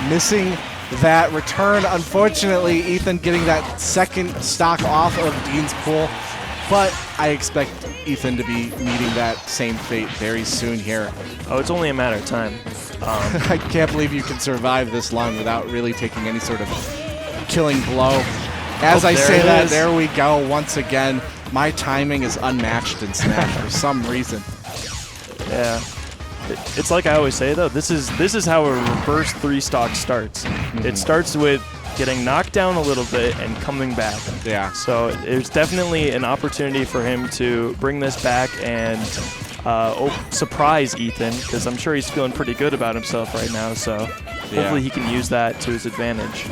missing that return. Unfortunately, Ethan getting that second stock off of Dean's pool, but I expect Ethan to be meeting that same fate very soon here.
Oh, it's only a matter of time.
I can't believe you can survive this long without really taking any sort of killing blow. As I say that, there we go once again. My timing is unmatched in Smash for some reason.
Yeah. It's like I always say though, this is how a reverse 3-stock starts. It starts with getting knocked down a little bit and coming back.
Yeah.
So there's definitely an opportunity for him to bring this back and surprise Ethan, because I'm sure he's feeling pretty good about himself right now. So hopefully he can use that to his advantage.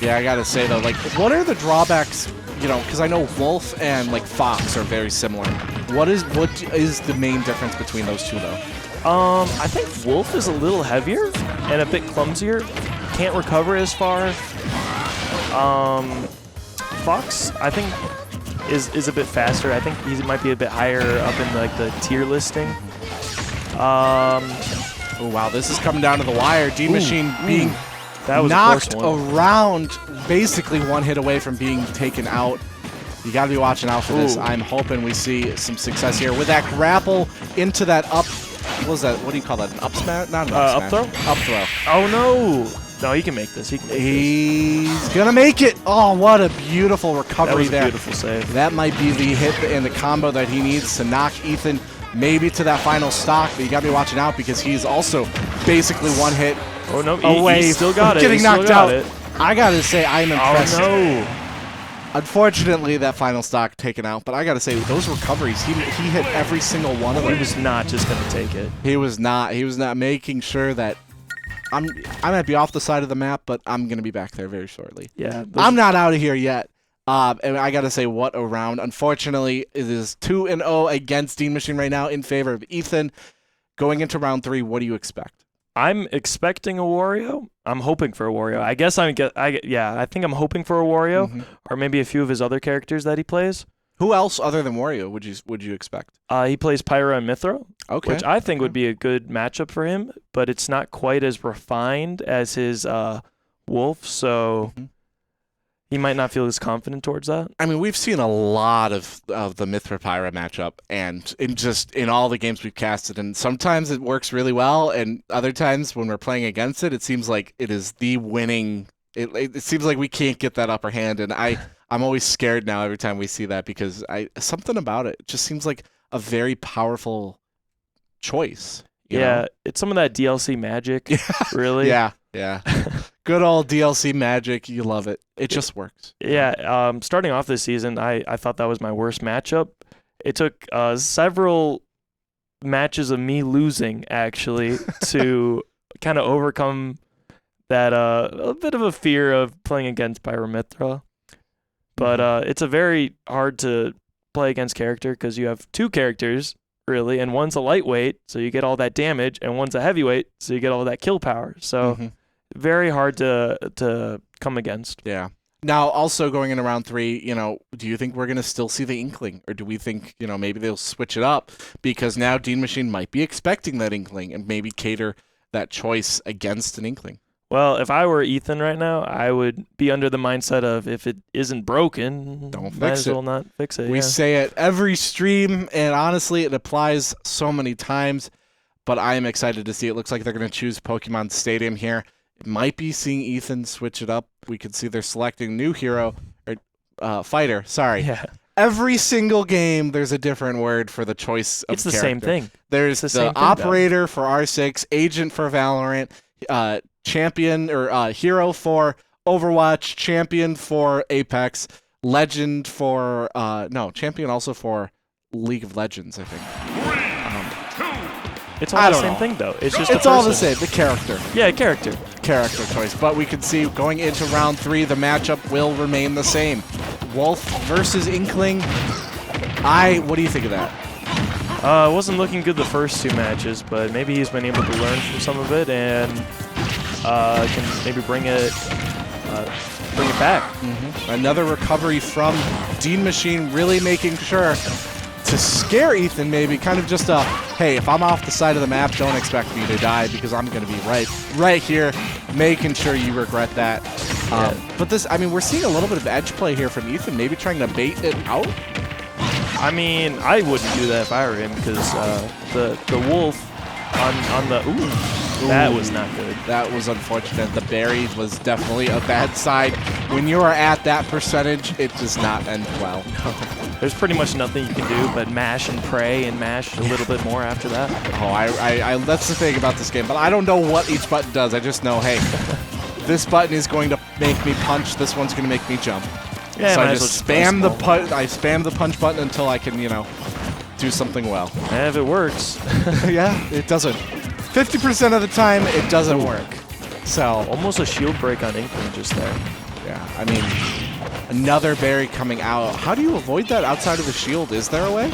Yeah, I gotta say though, like, what are the drawbacks? You know, because I know Wolf and like Fox are very similar. What is the main difference between those two though?
I think Wolf is a little heavier and a bit clumsier. Can't recover as far. Fox, I think, is a bit faster. I think he might be a bit higher up in like the tier listing.
Oh wow, this is coming down to the wire. Dean Machine being
that was
knocked around, basically one hit away from being taken out. You got to be watching out for this. I'm hoping we see some success here with that grapple into that up. What was that? What do you call that? An up smash? Not an up smash.
Up throw?
Up throw.
Oh no! No, he can make this.
He's gonna make it. Oh, what a beautiful recovery
that was
there.
A beautiful save.
That might be the hit and the combo that he needs to knock Ethan maybe to that final stock. But you got to be watching out because he's also basically one hit.
Oh no!
Away
he still got it.
Getting knocked out.
It.
I gotta say, I'm impressed.
Oh no!
Unfortunately, that final stock taken out. But I gotta say, those recoveries, he hit every single one of them.
He was not just gonna take it.
He was not. He was not making sure that I might be off the side of the map, but I'm gonna be back there very shortly.
Yeah.
I'm not out of here yet. And I gotta say, what a round. Unfortunately, it is 2-0 against Dean Machine right now in favor of Ethan. Going into round 3, what do you expect?
I'm expecting a Wario. I'm hoping for a Wario. I guess I think I'm hoping for a Wario, or maybe a few of his other characters that he plays.
Who else other than Wario would you expect?
He plays Pyra and Mithra,
okay,
which I think would be a good matchup for him, but it's not quite as refined as his Wolf, so he might not feel as confident towards that.
I mean, we've seen a lot of the Mithra Pyra matchup, and in all the games we've casted, and sometimes it works really well, and other times when we're playing against it, it seems like it is the winning. It seems like we can't get that upper hand, and I'm always scared now every time we see that because something about it just seems like a very powerful choice. You know?
It's some of that DLC magic, really.
Yeah. Good old DLC magic. You love it. It just works.
Yeah. Starting off this season, I thought that was my worst matchup. It took several matches of me losing, actually, to kind of overcome that a bit of a fear of playing against Pyramithra. But it's a very hard to play against character because you have two characters, really, and one's a lightweight, so you get all that damage, and one's a heavyweight, so you get all that kill power. So very hard to come against.
Yeah. Now, also going into round 3, do you think we're going to still see the Inkling? Or do we think, maybe they'll switch it up? Because now Dean Machine might be expecting that Inkling and maybe cater that choice against an Inkling.
Well, if I were Ethan right now, I would be under the mindset of if it isn't broken,
don't fix
might as
it.
well not fix it.
We say it every stream, and honestly, it applies so many times. But I am excited to see. It looks like they're going to choose Pokemon Stadium here. It might be seeing Ethan switch it up. We can see they're selecting new hero or fighter. Sorry.
Yeah.
Every single game, there's a different word for the choice of
It's the
character.
same thing.
There's the operator for R6, agent for Valorant, champion or hero for Overwatch, champion for Apex, legend for champion also for League of Legends, I think.
It's all
I
the
don't
same
know.
thing, though. It's just
It's
a
all the
person.
same. The character.
Yeah, character.
Character choice. But we can see going into round 3, the matchup will remain the same. Wolf versus Inkling. What do you think of that?
It wasn't looking good the first 2 matches, but maybe he's been able to learn from some of it and can maybe bring it back.
Another recovery from Dean Machine, really making sure to scare Ethan, maybe kind of just hey, if I'm off the side of the map, don't expect me to die because I'm going to be right here, making sure you regret that. But this, I mean, we're seeing a little bit of edge play here from Ethan, maybe trying to bait it out.
I mean, I wouldn't do that if I were him because the wolf on the that was not good.
That was unfortunate. The berry was definitely a bad side. When you are at that percentage, it does not end well.
There's pretty much nothing you can do but mash and pray and mash a little bit more after that.
Oh, that's the thing about this game. But I don't know what each button does. I just know, hey, this button is going to make me punch. This one's going to make me jump.
Yeah,
so I
might as
just
well
spam the
press
I spam the punch button until I can, do something well.
And if it works.
Yeah, it doesn't. 50% of the time, it doesn't work. So
Almost a shield break on Inkling just there.
yeah, I mean, another berry coming out. How do you avoid that outside of the shield? Is there a way?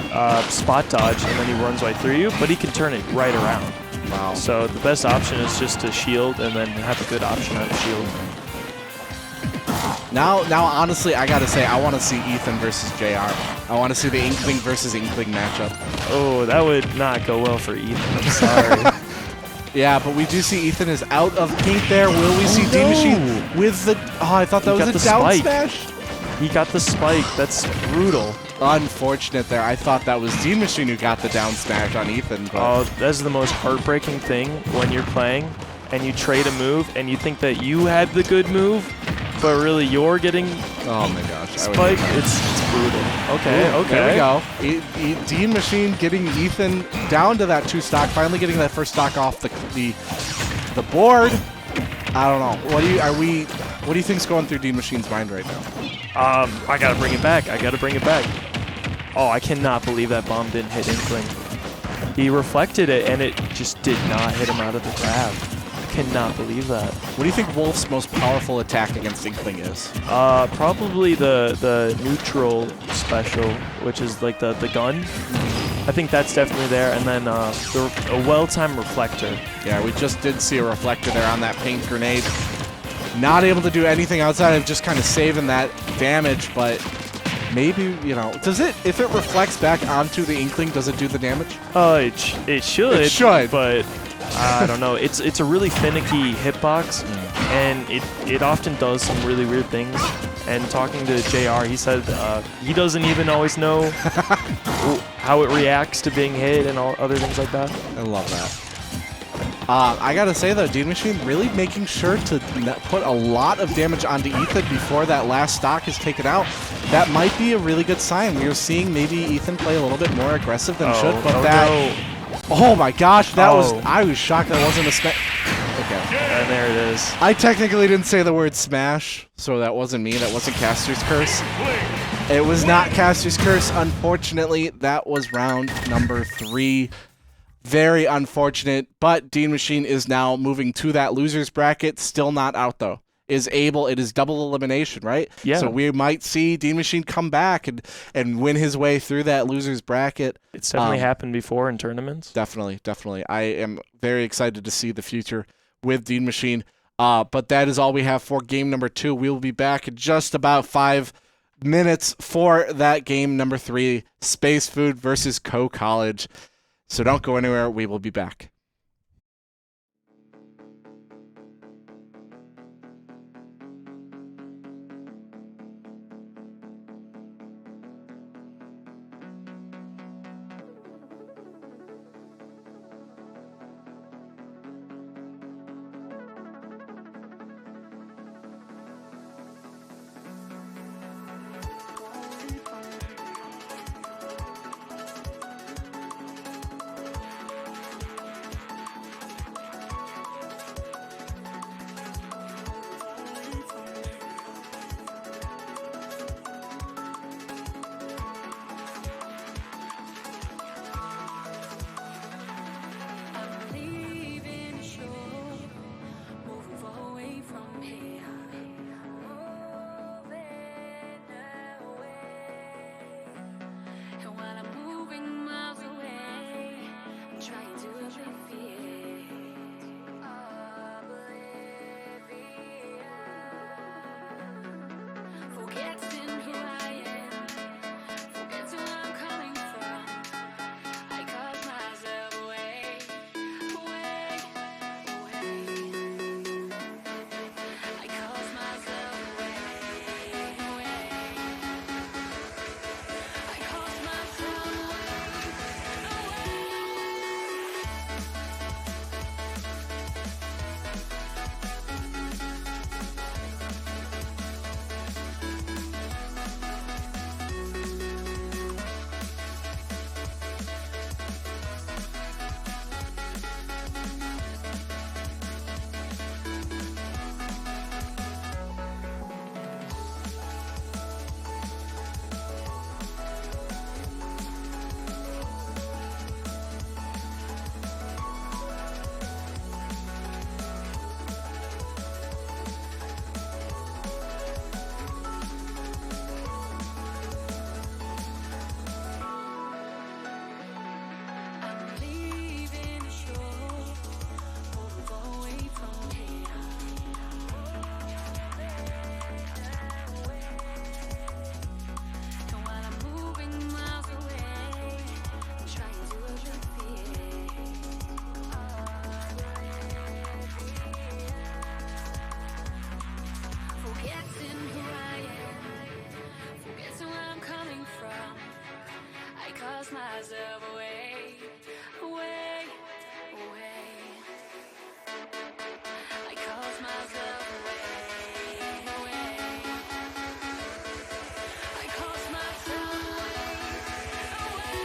Spot dodge, and then he runs right through you, but he can turn it right around.
Wow.
So the best option is just to shield and then have a good option on the shield.
Now, honestly, I gotta say, I want to see Ethan versus JR. I want to see the Inkling versus Inkling matchup.
Oh, that would not go well for Ethan. I'm sorry.
Yeah, but we do see Ethan is out of pink there. Will we see Dean Machine with the... Oh, I thought that
He
was
got
a
the
down
spike.
smash.
He got the spike. That's brutal.
Unfortunate there. I thought that was Dean Machine who got the down smash on Ethan. But
Oh, that's the most heartbreaking thing when you're playing and you trade a move and you think that you had the good move, but really you're getting
oh my gosh.
spike. It's brutal. Okay, okay.
There we go. Dean Machine getting Ethan down to that 2 stock, finally getting that first stock off the board. I don't know. What do you think's going through Dean Machine's mind right now?
I gotta bring it back. I gotta bring it back. Oh, I cannot believe that bomb didn't hit Inkling. He reflected it and it just did not hit him out of the grab. I cannot believe that.
What do you think Wolf's most powerful attack against Inkling is?
Probably the neutral special, which is like the gun. I think that's definitely there, and then a well-timed reflector.
Yeah, we just did see a reflector there on that paint grenade. Not able to do anything outside of just kind of saving that damage, but maybe, does it, if it reflects back onto the Inkling, does it do the damage?
It should.
It should.
But I don't know. It's a really finicky hitbox, and it often does some really weird things. And talking to JR, he said he doesn't even always know how it reacts to being hit and all other things like that.
I love that. I gotta say though, Dean Machine really making sure to put a lot of damage onto Ethan before that last stock is taken out. That might be a really good sign. We are seeing maybe Ethan play a little bit more aggressive than should, but oh my gosh, that was, I was shocked that wasn't a smash. Okay.
And there it is.
I technically didn't say the word smash, so that wasn't me. That wasn't Caster's Curse. It was not Caster's Curse. Unfortunately, that was round number 3. Very unfortunate, but Dean Machine is now moving to that loser's bracket. Still not out, though. It is double elimination, right?
Yeah.
So we might see Dean Machine come back and win his way through that loser's bracket.
It's definitely happened before in tournaments.
Definitely. I am very excited to see the future with Dean Machine. But that is all we have for game number 2. We will be back in just about 5 minutes for that game number 3, Space Food versus Co-College. So don't go anywhere. We will be back.
myself away, away, away. I cause myself away, away. I cause myself away, away.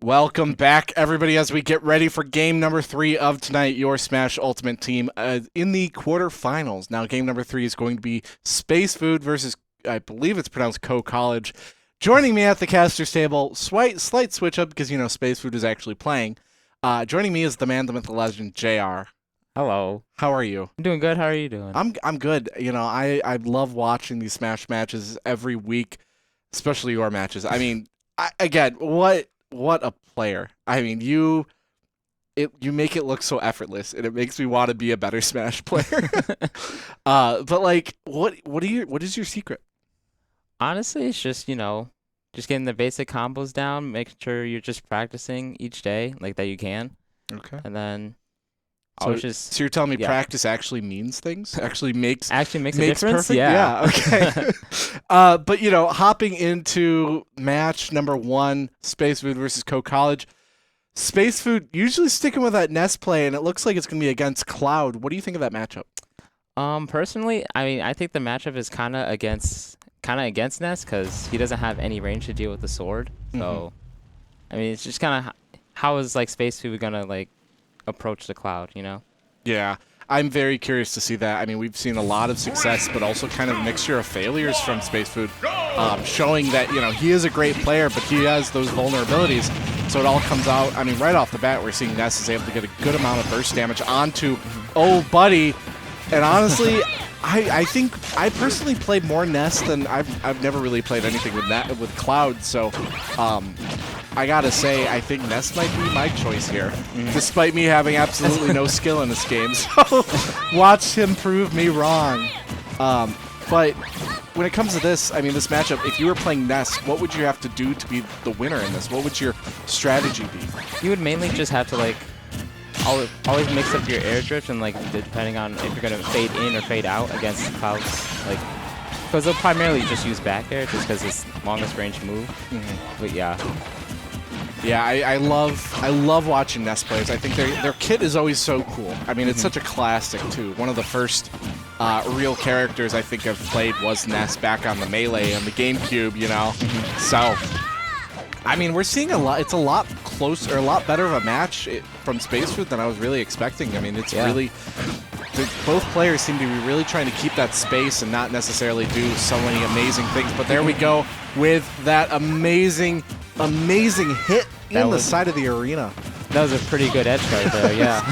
Welcome back, everybody, as we get ready for game number 3 of tonight, your Smash Ultimate Team in the quarterfinals. Now, game number 3 is going to be Space Food versus, I believe it's pronounced College. Joining me at the caster's table, slight switch up because, Space Food is actually playing. Joining me is the man, the myth, the legend, JR.
Hello.
How are you?
I'm doing good. How are you doing?
I'm good. I love watching these Smash matches every week, especially your matches. I mean, what a player. I mean, you make it look so effortless, and it makes me want to be a better Smash player. But like, what is your secret?
Honestly, it's just, just getting the basic combos down, making sure you're just practicing each day like that you can.
Okay.
And then
So you're telling me
yeah.
practice actually means things? Actually makes
a difference?
perfect?
Yeah.
Okay. But hopping into match number 1, Space Food versus College. Space Food usually sticking with that Nest play, and it looks like it's going to be against Cloud. What do you think of that matchup?
Personally, I mean, I think the matchup is kind of against Ness because he doesn't have any range to deal with the sword. So, I mean, it's just kind of how is like Space Food gonna like approach the Cloud,
Yeah, I'm very curious to see that. I mean, we've seen a lot of success, but also kind of a mixture of failures from Space Food, showing that, he is a great player, but he has those vulnerabilities. So it all comes out. I mean, right off the bat, we're seeing Ness is able to get a good amount of burst damage onto Oh Buddy. And honestly, I think I personally played more Ness than I've never really played anything with Cloud. So I gotta say, I think Ness might be my choice here, despite me having absolutely no skill in this game. So watch him prove me wrong. But when it comes to this, I mean, this matchup, if you were playing Ness, what would you have to do to be the winner in this? What would your strategy be?
You would mainly just have to like always mix up your air drift and like depending on if you're gonna fade in or fade out against Clouds, like because they'll primarily just use back air just because it's longest range move. But yeah.
Yeah, I love watching Ness players. I think their kit is always so cool. I mean, it's such a classic too. One of the first real characters I think I've played was Ness back on the Melee and the GameCube. So. I mean, we're seeing a lot. It's a lot closer, a lot better of a match from Space Food than I was really expecting. I mean, it's really both players seem to be really trying to keep that space and not necessarily do so many amazing things. But there we go with that amazing hit in the side of the arena.
That was a pretty good edge guard there, yeah.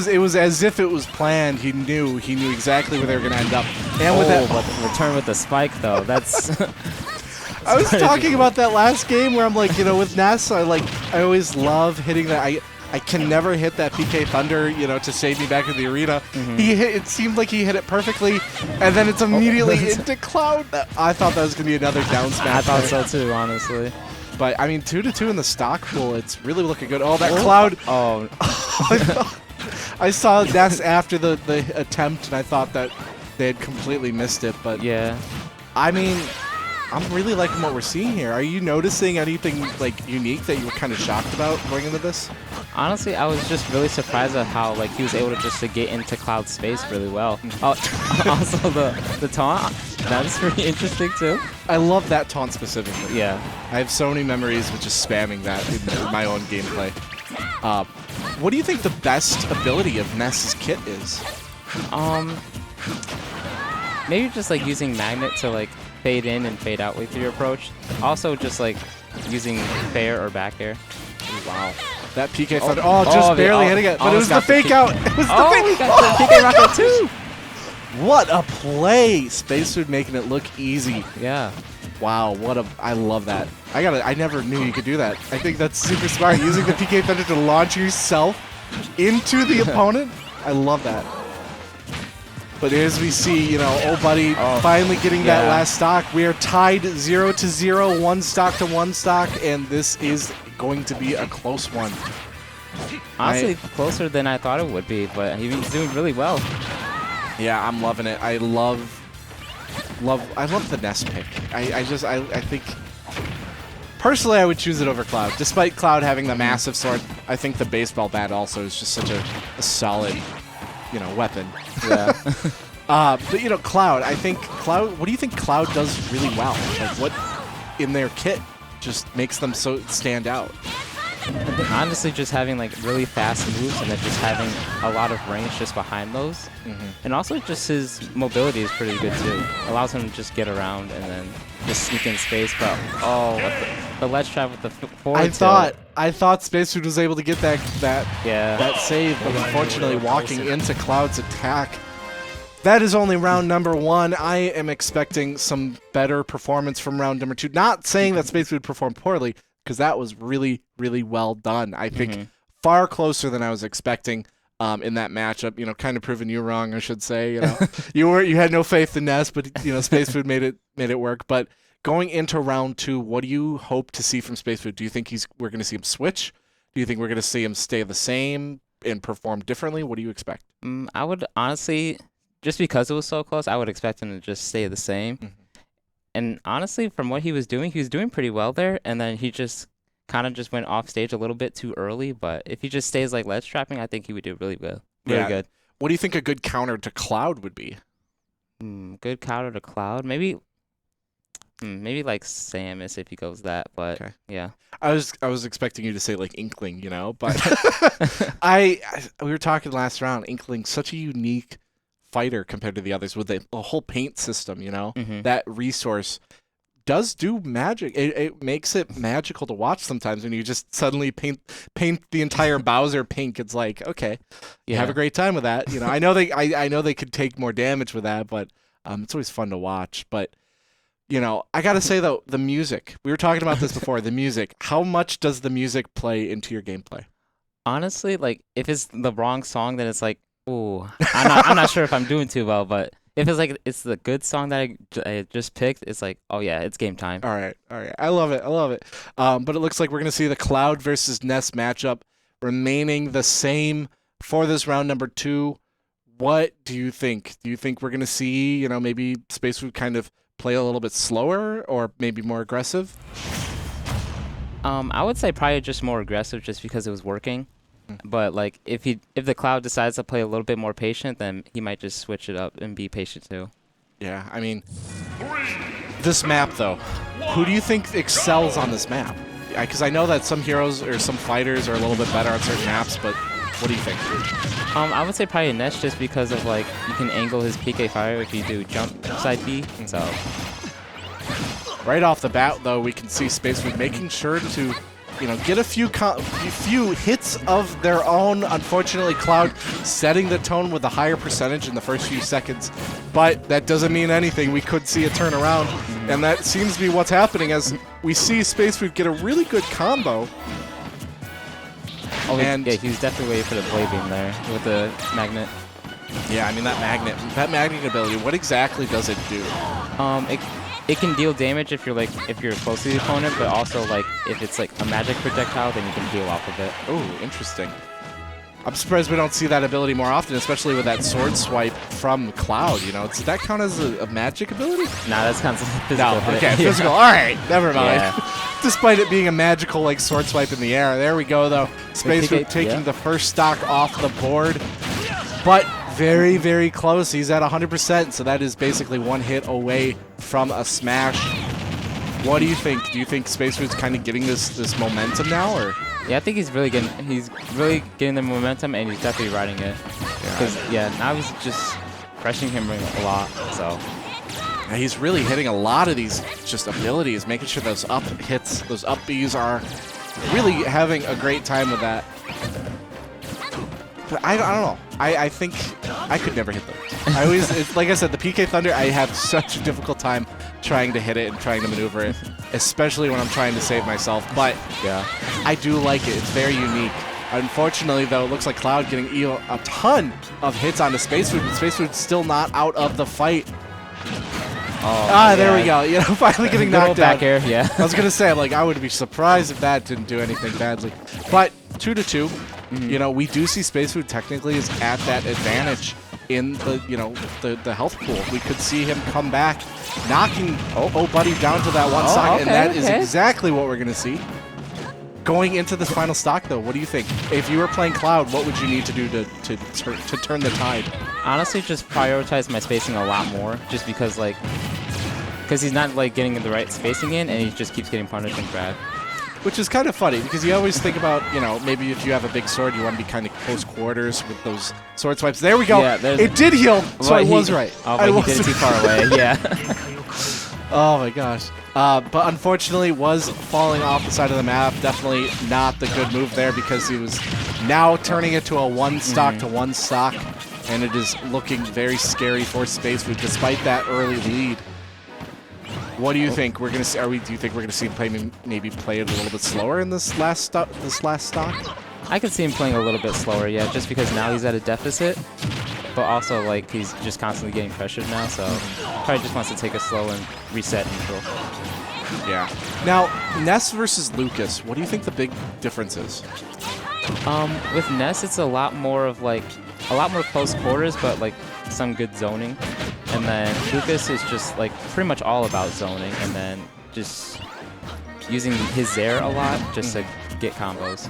It was as if it was planned. He knew exactly where they were going to end up. And with that,
but the return with the spike though, that's.
I was talking about that last game where I'm like, with Ness, I always love hitting that. I can never hit that PK Thunder, to save me back in the arena. It seemed like he hit it perfectly, and then it's immediately into Cloud. I thought that was going to be another down smash.
I thought so too, honestly.
But, I mean, 2-2 in the stock pool, it's really looking good. Oh, that Cloud.
Oh.
I saw Ness after the attempt, and I thought that they had completely missed it. But,
yeah.
I mean, I'm really liking what we're seeing here. Are you noticing anything like unique that you were kind of shocked about going into this?
Honestly, I was just really surprised at how he was able to get into Cloud's space really well. Also the taunt, that's pretty interesting too.
I love that taunt specifically.
Yeah.
I have so many memories with just spamming that in my own gameplay. What do you think the best ability of Ness's kit is?
Maybe just using Magnet to fade in and fade out with your approach. Also just using fair or back air. Wow.
That PK Thunder. Just barely hitting it. But it was the fake out. It was the fake.
We got the PK Rocket too.
What a play. Space Food making it look easy.
Yeah.
Wow, I love that. I never knew you could do that. I think that's super smart. Using the PK Thunder to launch yourself into the opponent. I love that. But as we see, Oh Buddy finally getting that last stock. We are tied 0-0, 1 stock to 1 stock, and this is going to be a close one.
Honestly, closer than I thought it would be, but he's doing really well.
Yeah, I'm loving it. I love the Ness pick. I think personally I would choose it over Cloud. Despite Cloud having the massive sword, I think the baseball bat also is just such a solid weapon.
Yeah.
But Cloud, what do you think Cloud does really well? What in their kit just makes them so stand out?
I think honestly, just having like really fast moves and then just having a lot of range just behind those. And also just his mobility is pretty good too. Allows him to just get around and then just sneak in space. But the ledge trap with the forward
I thought Space Food was able to get that save, but unfortunately walking into Cloud's attack. That is only round number 1. I am expecting some better performance from round number 2. Not saying that Space Food performed poorly, because that was really, really well done. I think far closer than I was expecting in that matchup. You know, kind of proving you wrong, I should say. You know, you had no faith in Ness, but you know, Space Food made it work. But going into round 2, what do you hope to see from Space Food? Do you think we're going to see him switch? Do you think we're going to see him stay the same and perform differently? What do you expect?
I would honestly, just because it was so close, I would expect him to just stay the same. And honestly, from what he was doing pretty well there. And then he just kind of just went off stage a little bit too early. But if he just stays like ledge trapping, I think he would do really well. Really good.
What do you think a good counter to Cloud would be?
Good counter to Cloud? Maybe like Samus if he goes that. But yeah.
I was expecting you to say like Inkling, you know, but we were talking last round. Inkling, such a unique fighter compared to the others with the whole paint system, you know. That resource does do magic. It makes it magical to watch sometimes when you just suddenly paint the entire Bowser pink. It's like, okay, you have a great time with that. You know, I know they could take more damage with that, but it's always fun to watch. But you know, I gotta say though, the music. We were talking about this before. The music. How much does the music play into your gameplay?
Honestly, like if it's the wrong song, then it's like, ooh, I'm not sure if I'm doing too well. But if it's like it's the good song that I just picked, it's like, oh yeah, it's game time.
All right. I love it. But it looks like we're gonna see the Cloud versus Ness matchup remaining the same for this round number 2. What do you think? Do you think we're gonna see, you know, maybe Space Food kind of play a little bit slower or maybe more aggressive?
I would say probably just more aggressive, just because it was working. But like if the Cloud decides to play a little bit more patient, then he might just switch it up and be patient too.
Yeah, I mean, this map though, who do you think excels on this map? Because I know that some heroes or some fighters are a little bit better on certain maps, but what do you think?
I would say probably Ness, just because of like you can angle his PK fire if you do jump side B. So
right off the bat though, we can see Space Food making sure to, you know, get a few hits of their own. Unfortunately, Cloud setting the tone with a higher percentage in the first few seconds, but that doesn't mean anything. We could see a turnaround, and that seems to be what's happening as we see Space Food get a really good combo.
Oh, yeah, he was definitely waiting for the blade beam there with the magnet.
Yeah, I mean that magnet ability. What exactly does it do?
It can deal damage if you're close to the opponent, but also like if it's like a magic projectile, then you can heal off of it.
Oh, interesting. I'm surprised we don't see that ability more often, especially with that sword swipe from Cloud. You know, does that count as a magic ability?
Nah, that's kind of physical.
No, okay, physical. All right, never mind. Yeah. Despite it being a magical like sword swipe in the air, there we go though. Space Food taking the first stock off the board, but very, very close. He's at 100%, so that is basically one hit away from a smash. What do you think? Do you think Space Food's kind of getting this momentum now, or?
Yeah, I think he's really getting the momentum, and he's definitely riding it. Because now he's just pressuring him a lot. So
yeah, he's really hitting a lot of these just abilities, making sure those up hits, those up Bs are really having a great time with that. But I don't know. I think I could never hit them. I always, like I said, the PK Thunder, I have such a difficult time trying to hit it and trying to maneuver it, especially when I'm trying to save myself. But yeah, I do like it. It's very unique. Unfortunately, though, it looks like Cloud getting a ton of hits onto Space Food, but Space Food's still not out of the fight. There we go. You know, finally getting knocked
back
out.
air, yeah.
I was gonna say, like, I would be surprised if that didn't do anything badly. But 2-2, you know, we do see Space Food technically is at that advantage in the, you know, the health pool. We could see him come back, knocking Buddy down to that one stock, and that is exactly what we're gonna see. Going into this final stock, though, what do you think? If you were playing Cloud, what would you need to do to turn the tide?
Honestly, just prioritize my spacing a lot more, just because, like, he's not, like, getting the right spacing in, and he just keeps getting punished and grabbed.
which is kind of funny because you always think about, maybe if you have a big sword, you want to be kind of close quarters with those sword swipes. There we go.
Yeah,
it did heal, so I was right.
Oh, but he did it too far away. Yeah.
Oh my gosh. But unfortunately was falling off the side of the map. Definitely not the good move there because he was now turning it to a one stock to one stock. And it is looking very scary for Space Food despite that early lead. What do you think we're gonna see? Do you think we're gonna see him maybe play it a little bit slower in this last stock?
I could see him playing a little bit slower, yeah, just because now he's at a deficit. But also, like, he's just constantly getting pressured now, so probably just wants to take it slow and reset neutral.
Yeah. Now, Ness versus Lucas, what do you think the big difference is?
With Ness, it's a lot more close quarters, but like some good zoning. And then Lucas is just like pretty much all about zoning, and then just using his Zair a lot just to get combos.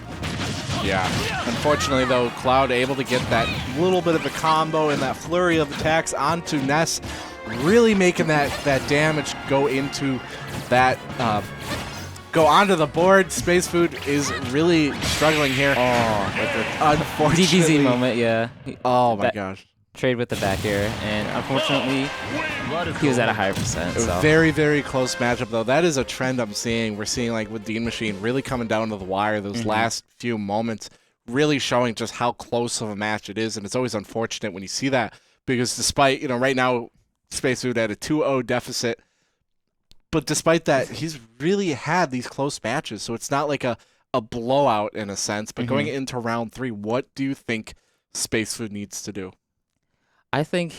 Yeah. Unfortunately, though, Cloud able to get that little bit of a combo and that flurry of attacks onto Ness, really making that damage go into that, go onto the board. Space Food is really struggling here.
Oh,
unfortunately.
DBZ moment, yeah.
Oh my gosh.
Trade with the back air, and unfortunately, he was at a higher percent. So.
Very, very close matchup, though. That is a trend I'm seeing. We're seeing, like, with Dean Machine really coming down to the wire, those last few moments, really showing just how close of a match it is. And it's always unfortunate when you see that, because despite, right now, Space Food at a 2-0 deficit, but despite that, he's really had these close matches. So it's not like a blowout in a sense. But going into round 3, what do you think Space Food needs to do?
I think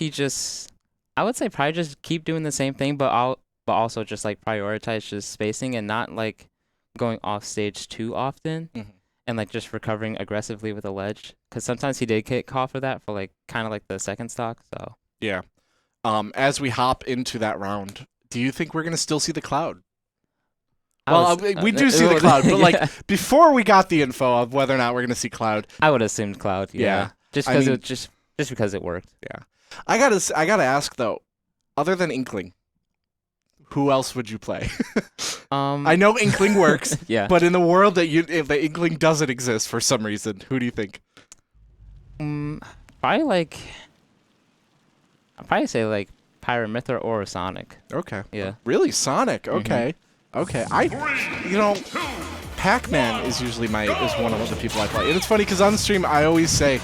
I would say probably just keep doing the same thing, but also just like prioritize just spacing and not like going off stage too often, and like just recovering aggressively with a ledge. Because sometimes he did get caught for that for like kind of like the second stock. So
yeah. As we hop into that round, do you think we're gonna still see the Cloud? Well, we do see the Cloud, but like before we got the info of whether or not we're gonna see Cloud,
I would assume Cloud. Yeah. Just because just because it worked.
Yeah. I gotta ask though, other than Inkling, who else would you play? I know Inkling works,
yeah.
But in the world that if the Inkling doesn't exist for some reason, who do you think?
Probably I'd probably say like Pyramithra or Sonic.
Okay.
Yeah.
Really, Sonic? Okay. Okay. Pac-Man is usually is one of the people I play, and it's funny because on the stream I always say,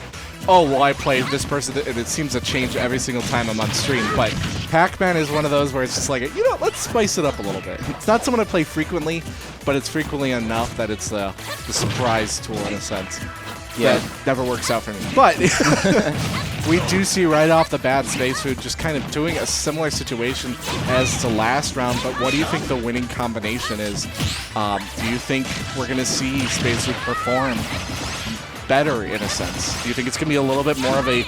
oh, well, I played this person, and it seems to change every single time I'm on stream. But Pac-Man is one of those where it's just like, let's spice it up a little bit. It's not someone I play frequently, but it's frequently enough that it's the surprise tool in a sense.
Yeah.
That never works out for me. But we do see right off the bat Space Food just kind of doing a similar situation as to last round. But what do you think the winning combination is? Do you think we're going to see Space Food perform better in a sense? Do you think it's going to be a little bit more of a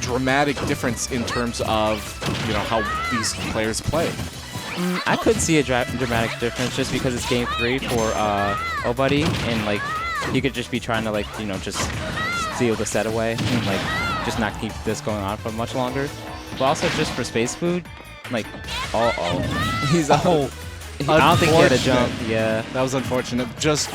dramatic difference in terms of how these players play?
I could see a dramatic difference just because it's game 3 for Obuddy, and like you could just be trying to just steal the set away and like just not keep this going on for much longer. But also just for Space Food, like he's I don't think he had a jump. Yeah,
that was unfortunate. Just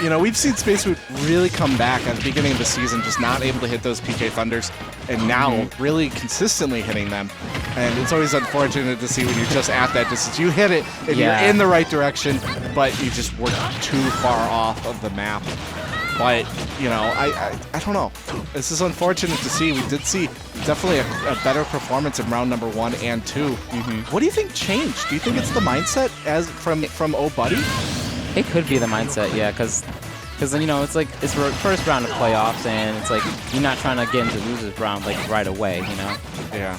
we've seen Space Food really come back at the beginning of the season, just not able to hit those PK Thunders, and now really consistently hitting them. And it's always unfortunate to see when you're just at that distance. You hit it, and you're in the right direction, but you just were too far off of the map. But, I don't know. This is unfortunate to see. We did see definitely a better performance in round number 1 and 2. What do you think changed? Do you think it's the mindset from Obuddy?
It could be the mindset, yeah, because then, it's like it's first round of playoffs, and it's like you're not trying to get into losers round like right away,
Yeah.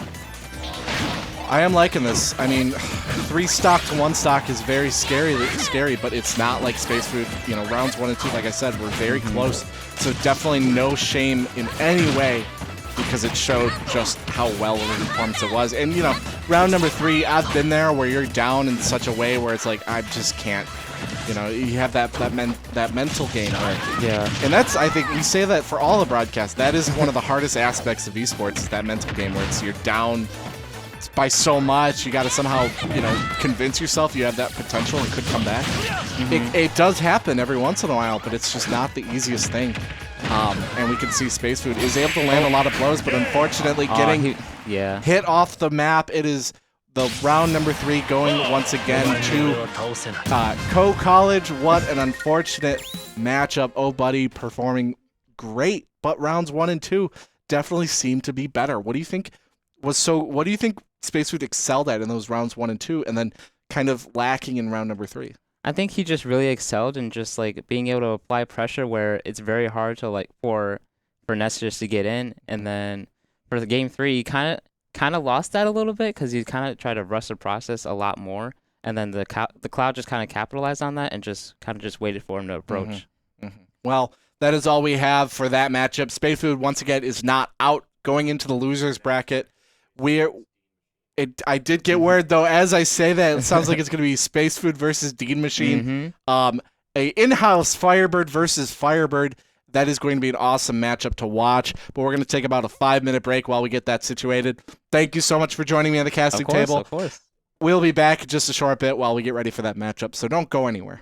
I am liking this. I mean, 3 stock to 1 stock is very scary, but it's not like Space Food. Rounds 1 and 2, like I said, were very close. So definitely no shame in any way, because it showed just how well of a performance it was. And, round number 3, I've been there where you're down in such a way where it's like, I just can't. You have that mental game where, and I think we say that for all the broadcasts. That is one of the hardest aspects of esports, is that mental game where you're down by so much. You got to somehow, convince yourself you have that potential and could come back. It does happen every once in a while, but it's just not the easiest thing. And we can see Space Food is able to land a lot of blows, but unfortunately getting hit off the map. It is the round number 3 going once again to Co-College. What an unfortunate matchup. Oh, buddy, performing great, but rounds 1 and 2 definitely seem to be better. What do you think what do you think Space Food excelled at in those rounds 1 and 2, and then kind of lacking in round number 3?
I think he just really excelled in just like being able to apply pressure where it's very hard to like for NECC just to get in, and then for the game 3 he kind of lost that a little bit because he kind of tried to rush the process a lot more, and then the Cloud just kind of capitalized on that and just kind of just waited for him to approach.
Well, that is all we have for that matchup. Space Food once again is not out going into the losers bracket. I did get word, though, as I say that, it sounds like it's going to be Space Food versus Dean Machine. A in-house Firebird versus Firebird. That is going to be an awesome matchup to watch. But we're going to take about a 5-minute break while we get that situated. Thank you so much for joining me on the casting table.
Of course.
We'll be back in just a short bit while we get ready for that matchup, so don't go anywhere.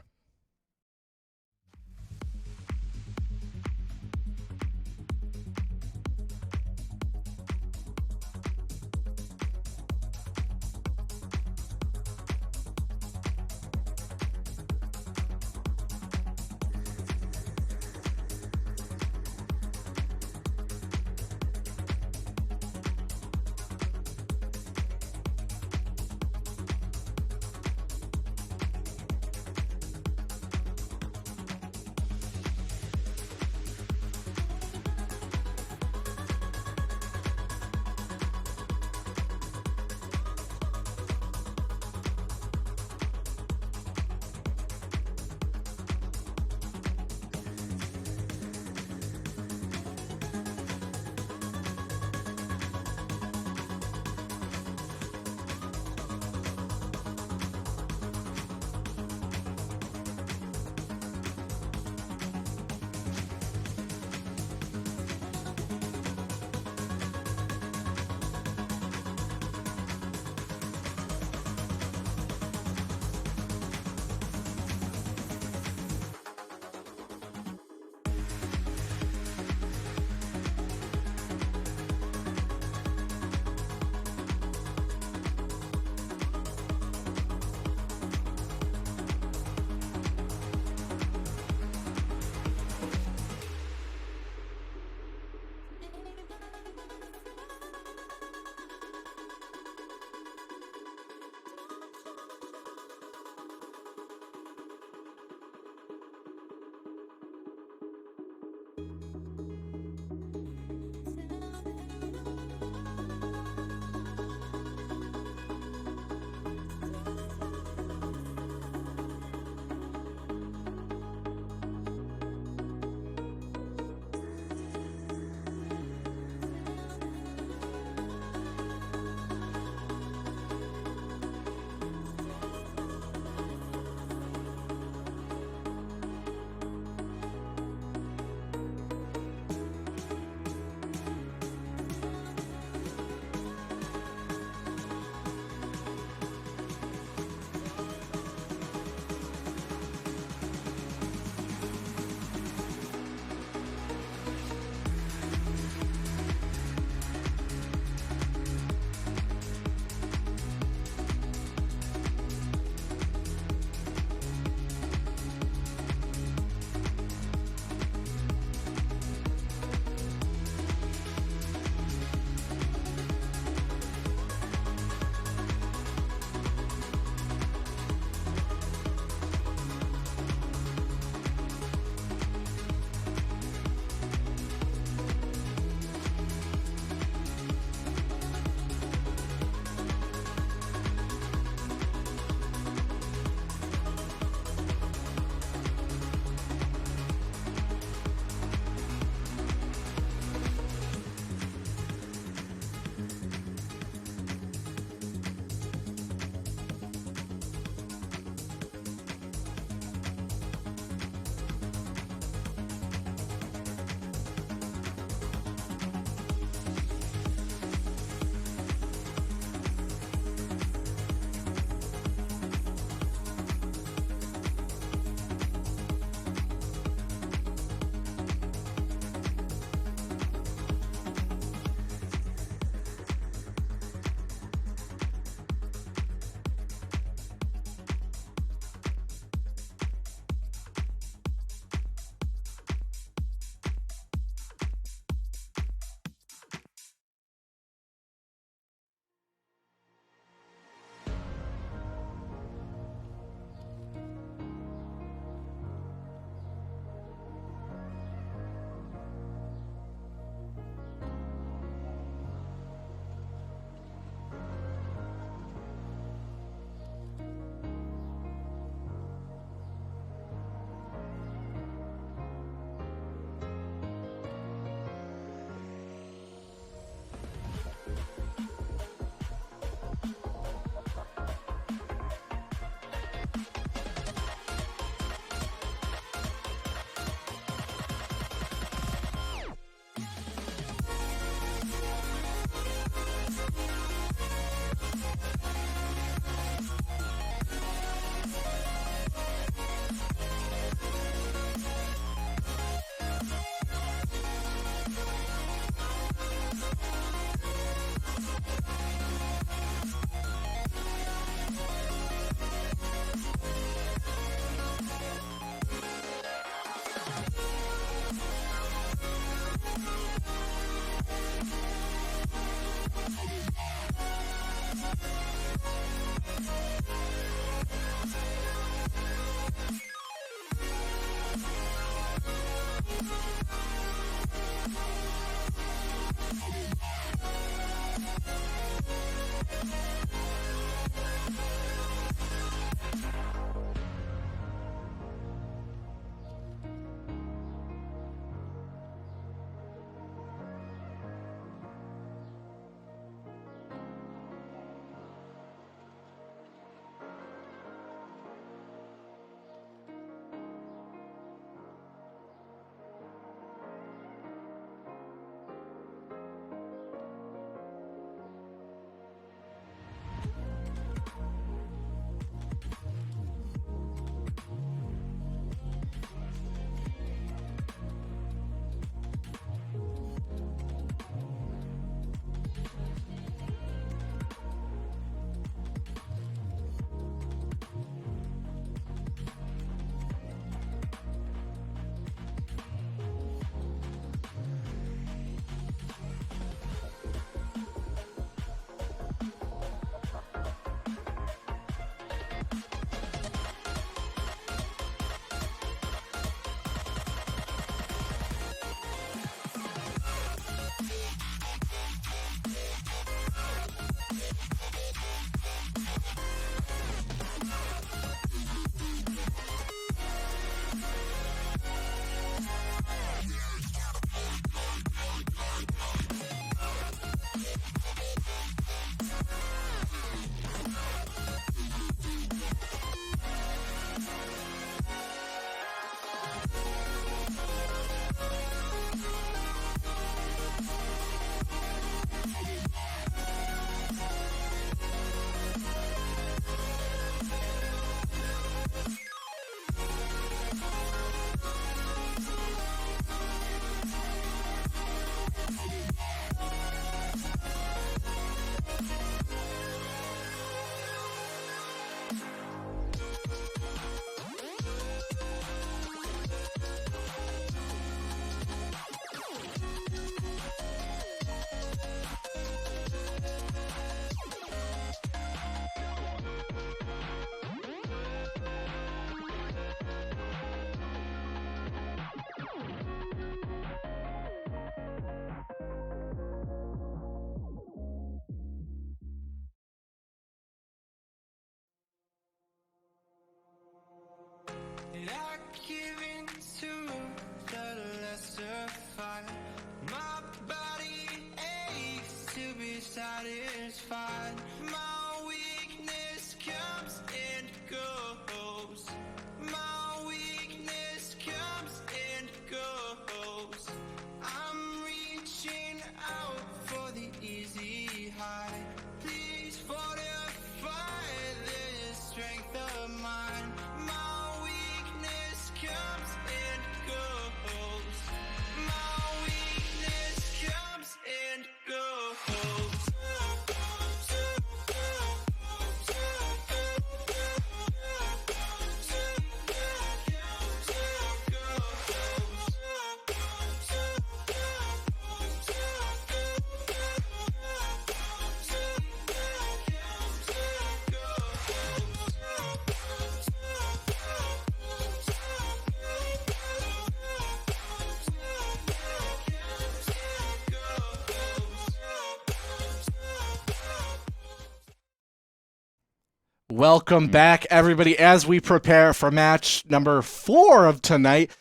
Welcome back, everybody, as we prepare for match number 4 of tonight.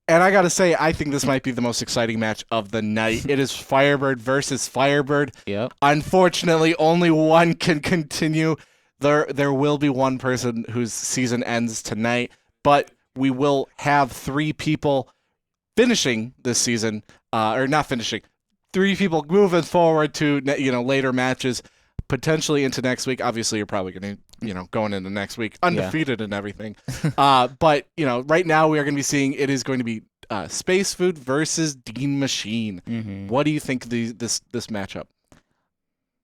And I got to say, I think this might be the most exciting match of the night. It is Firebird versus Firebird.
Yep.
Unfortunately, only one can continue. There will be one person whose season ends tonight, but we will have 3 people finishing this season, or not finishing, 3 people moving forward to later matches, potentially into next week. Obviously, you're probably going to going into next week undefeated and everything. But right now we are going to be seeing it is going to be Space Food versus Dean Machine.
Mm-hmm.
What do you think this matchup?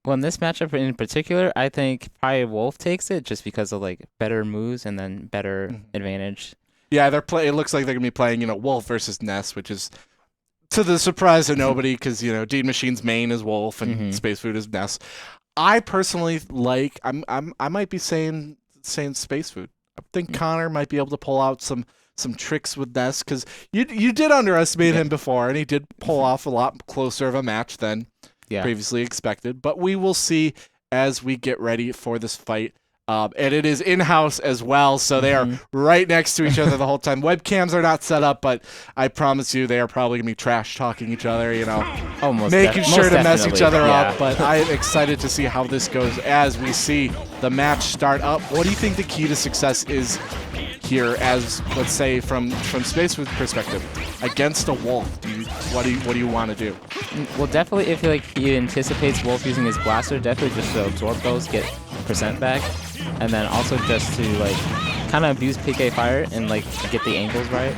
Well, in this matchup in particular, I think probably Wolf takes it just because of better moves and then better advantage.
Yeah, it looks like they're going to be playing Wolf versus Ness, which is to the surprise of nobody because Dean Machine's main is Wolf and Space Food is Ness. I personally I might be saying Space Food. I think Connor might be able to pull out some tricks with Ness because you did underestimate him before, and he did pull off a lot closer of a match than previously expected. But we will see as we get ready for this fight. And it is in-house as well, so they are right next to each other the whole time. Webcams are not set up, but I promise you they are probably going to be trash-talking each other, making sure to mess each other up. But I am excited to see how this goes as we see the match start up. What do you think the key to success is here as, let's say, from Space Food's perspective, against a Wolf? What do you want to do?
Well, definitely if he anticipates Wolf using his blaster, definitely just to absorb those, get percent back. And then also just to kind of abuse PK fire and get the angles right.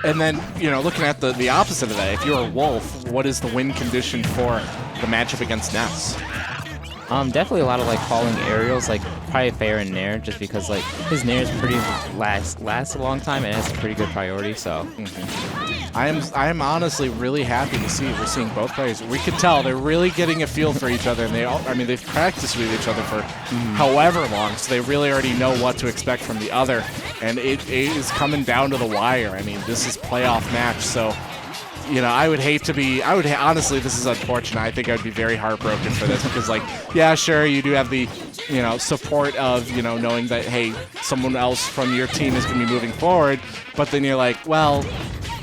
And then looking at the opposite of that, if you're a Wolf, what is the win condition for the matchup against Ness?
Definitely a lot of falling aerials, probably fair and nair, just because his nair is pretty lasts a long time and has a pretty good priority. So
I am honestly really happy to see we're seeing both players. We can tell they're really getting a feel for each other, and they've practiced with each other for however long, so they really already know what to expect from the other, and it is coming down to the wire. I mean, this is playoff match, so. Honestly, this is unfortunate. I think I would be very heartbroken for this because, sure, you do have the, support of, knowing that, hey, someone else from your team is going to be moving forward, but then you're like, well,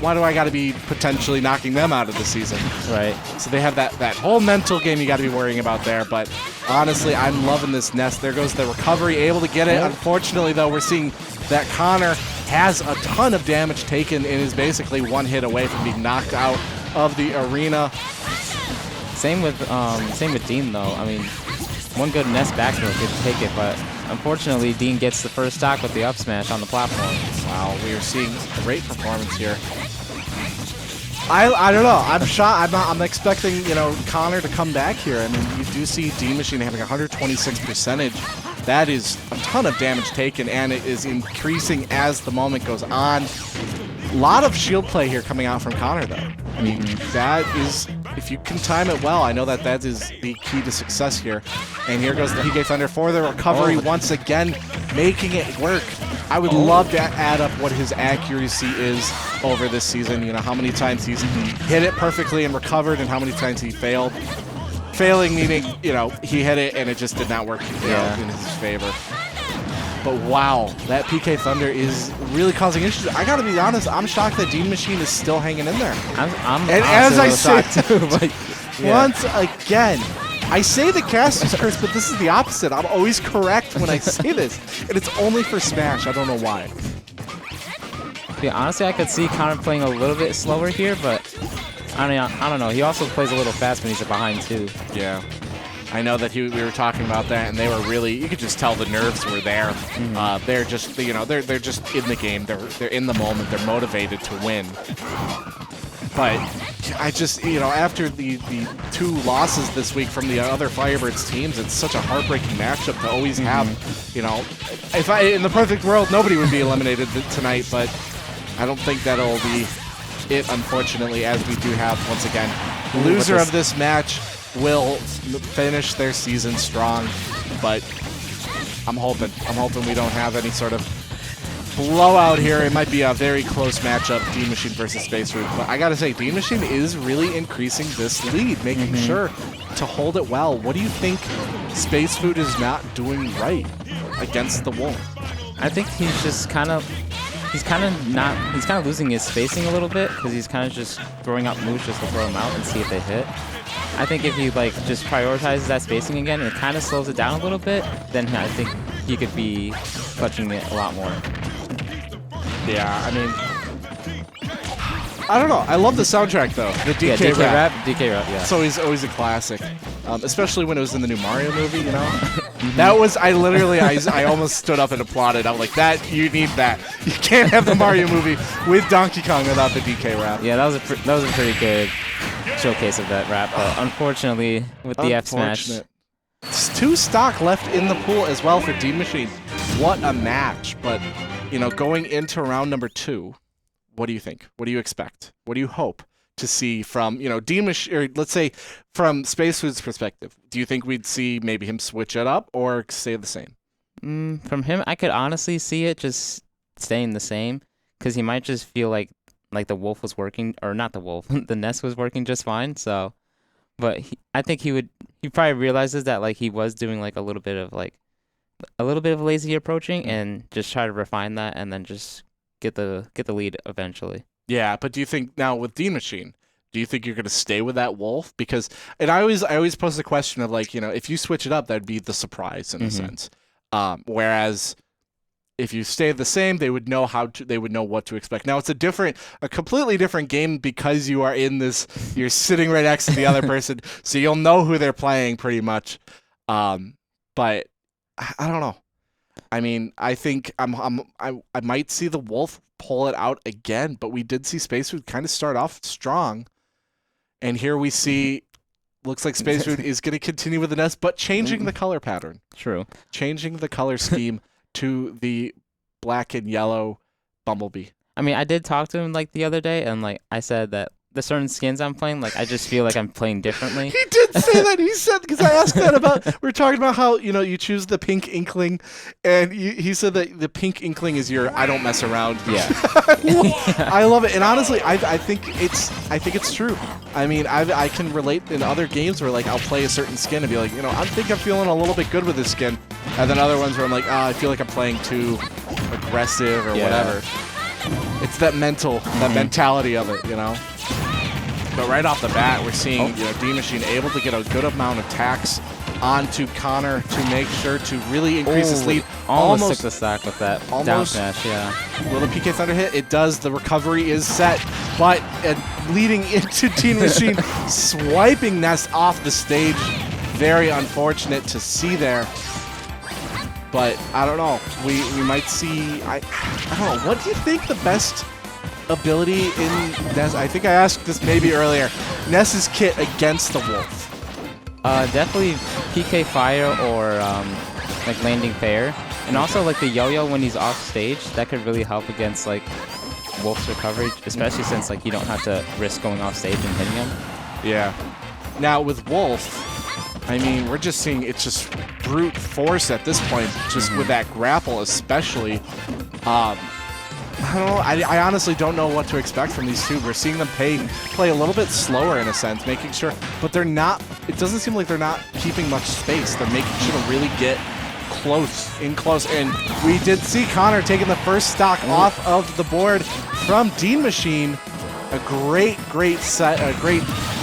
why do I got to be potentially knocking them out of the season?
Right.
So they have that whole mental game you got to be worrying about there, but honestly, I'm loving this Nest. There goes the recovery, able to get it. Unfortunately, though, we're seeing that Connor has a ton of damage taken and is basically one hit away from being knocked out of the arena.
Same with Dean though. I mean, one good Nest back throw could take it, but unfortunately Dean gets the first stock with the up smash on the platform.
Wow, we are seeing great performance here. I don't know. I'm shocked. I'm expecting Connor to come back here. I mean, you do see Dean Machine having 126 percentage. That is a ton of damage taken, and it is increasing as the moment goes on. A lot of shield play here coming out from Connor, though. I mean, that is, if you can time it well, I know that is the key to success here. And here goes the PK Thunder for the recovery once again, making it work. I would love to add up what his accuracy is over this season. How many times he's hit it perfectly and recovered, and how many times he failed. Failing meaning, he hit it and it just did not work in his favor. But wow, that PK Thunder is really causing issues. I gotta be honest, I'm shocked that Dean Machine is still hanging in there.
I'm
and as I say,
too, but
once again, I say the caster's curse, but this is the opposite. I'm always correct when I say this, and it's only for Smash. I don't know why.
Yeah, honestly, I could see Connor playing a little bit slower here, but I don't know. He also plays a little fast when he's behind too. Yeah.
I know that we were talking about that, and they were really, you could just tell the nerves were there. They're just, they're just in the game. They're in the moment. They're motivated to win. But I just, after the 2 losses this week from the other Firebirds teams, it's such a heartbreaking matchup to always have, if in the perfect world, nobody would be eliminated tonight, but I don't think that'll be it, unfortunately, as we do have, once again, loser of this match will finish their season strong, but I'm hoping we don't have any sort of blowout here. It might be a very close matchup, Dean Machine versus Space Food, but I gotta say, Dean Machine is really increasing this lead, making sure to hold it well. What do you think Space Food is not doing right against the Wolf?
I think he's just kind of losing his spacing a little bit because he's kind of just throwing out moves just to throw them out and see if they hit. I think if he like just prioritizes that spacing again and it kind of slows it down a little bit, then I think he could be clutching it a lot more.
Yeah, I mean, I don't know. I love the soundtrack though. The DK rap.
DK rap, yeah.
It's always a classic, especially when it was in the new Mario movie. You know, that was I almost stood up and applauded. I'm like, you need that. You can't have the Mario movie with Donkey Kong without the DK rap.
Yeah, that was a pretty good showcase of that rap. But unfortunately, with the F smash.
It's 2 stock left in the pool as well for Dean Machine. What a match! But you know, going into round number 2. What do you think? What do you expect? What do you hope to see from, Dean Machine, or let's say from Space Food's perspective? Do you think we'd see maybe him switch it up or stay the same?
From him, I could honestly see it just staying the same because he might just feel like the Wolf was working, or not the Wolf, the NESC was working just fine. So, but I think he probably realizes that like he was doing like a little bit of lazy approaching and just try to refine that and then just get the lead eventually.
Yeah, but do you think now with Dean Machine, do you think you're going to stay with that Wolf? Because, and I always pose the question of like, if you switch it up, that'd be the surprise in a sense. Whereas if you stay the same, they would know what to expect. Now it's a completely different game because you are you're sitting right next to the other person, so you'll know who they're playing pretty much. But I don't know. I mean, I think I might see the Wolf pull it out again, but we did see Space Food kind of start off strong, and here we see looks like Space Food is going to continue with the NESC, but changing the color pattern.
True.
Changing the color scheme to the black and yellow Bumblebee.
I mean, I did talk to him like the other day, and like I said that the certain skins I'm playing, like I just feel like I'm playing differently.
He did say that. He said, because I asked that about, we were talking about how, you choose the pink Inkling, and he said that the pink Inkling is your I don't mess around.
Yeah.
I love it. And honestly, I think it's true. I mean, I can relate in other games where like I'll play a certain skin and be like, I think I'm feeling a little bit good with this skin. And then other ones where I'm like, I feel like I'm playing too aggressive or whatever. It's that mentality of it, But right off the bat, we're seeing Dean Machine able to get a good amount of attacks onto Connor to make sure to really increase his lead.
Almost took the stock with that down smash, yeah.
Will the PK Thunder hit? It does. The recovery is set, but leading into Dean Machine, swiping Ness off the stage. Very unfortunate to see there. But I don't know. We might see. I don't know. What do you think the best ability in Ness? I think I asked this maybe earlier. Ness's kit against the Wolf.
Definitely PK Fire or like landing fair, and also like the yo-yo when he's off stage. That could really help against like Wolf's recovery, especially since like you don't have to risk going off stage and hitting him.
Yeah. Now with Wolf, I mean, we're just seeing it's just brute force at this point, just with that grapple especially. I don't know. I honestly don't know what to expect from these two. We're seeing them play a little bit slower in a sense, making sure, but they're not. It doesn't seem like they're not keeping much space. They're making sure to really get close, and we did see Connor taking the first stock off of the board from Dean Machine. A great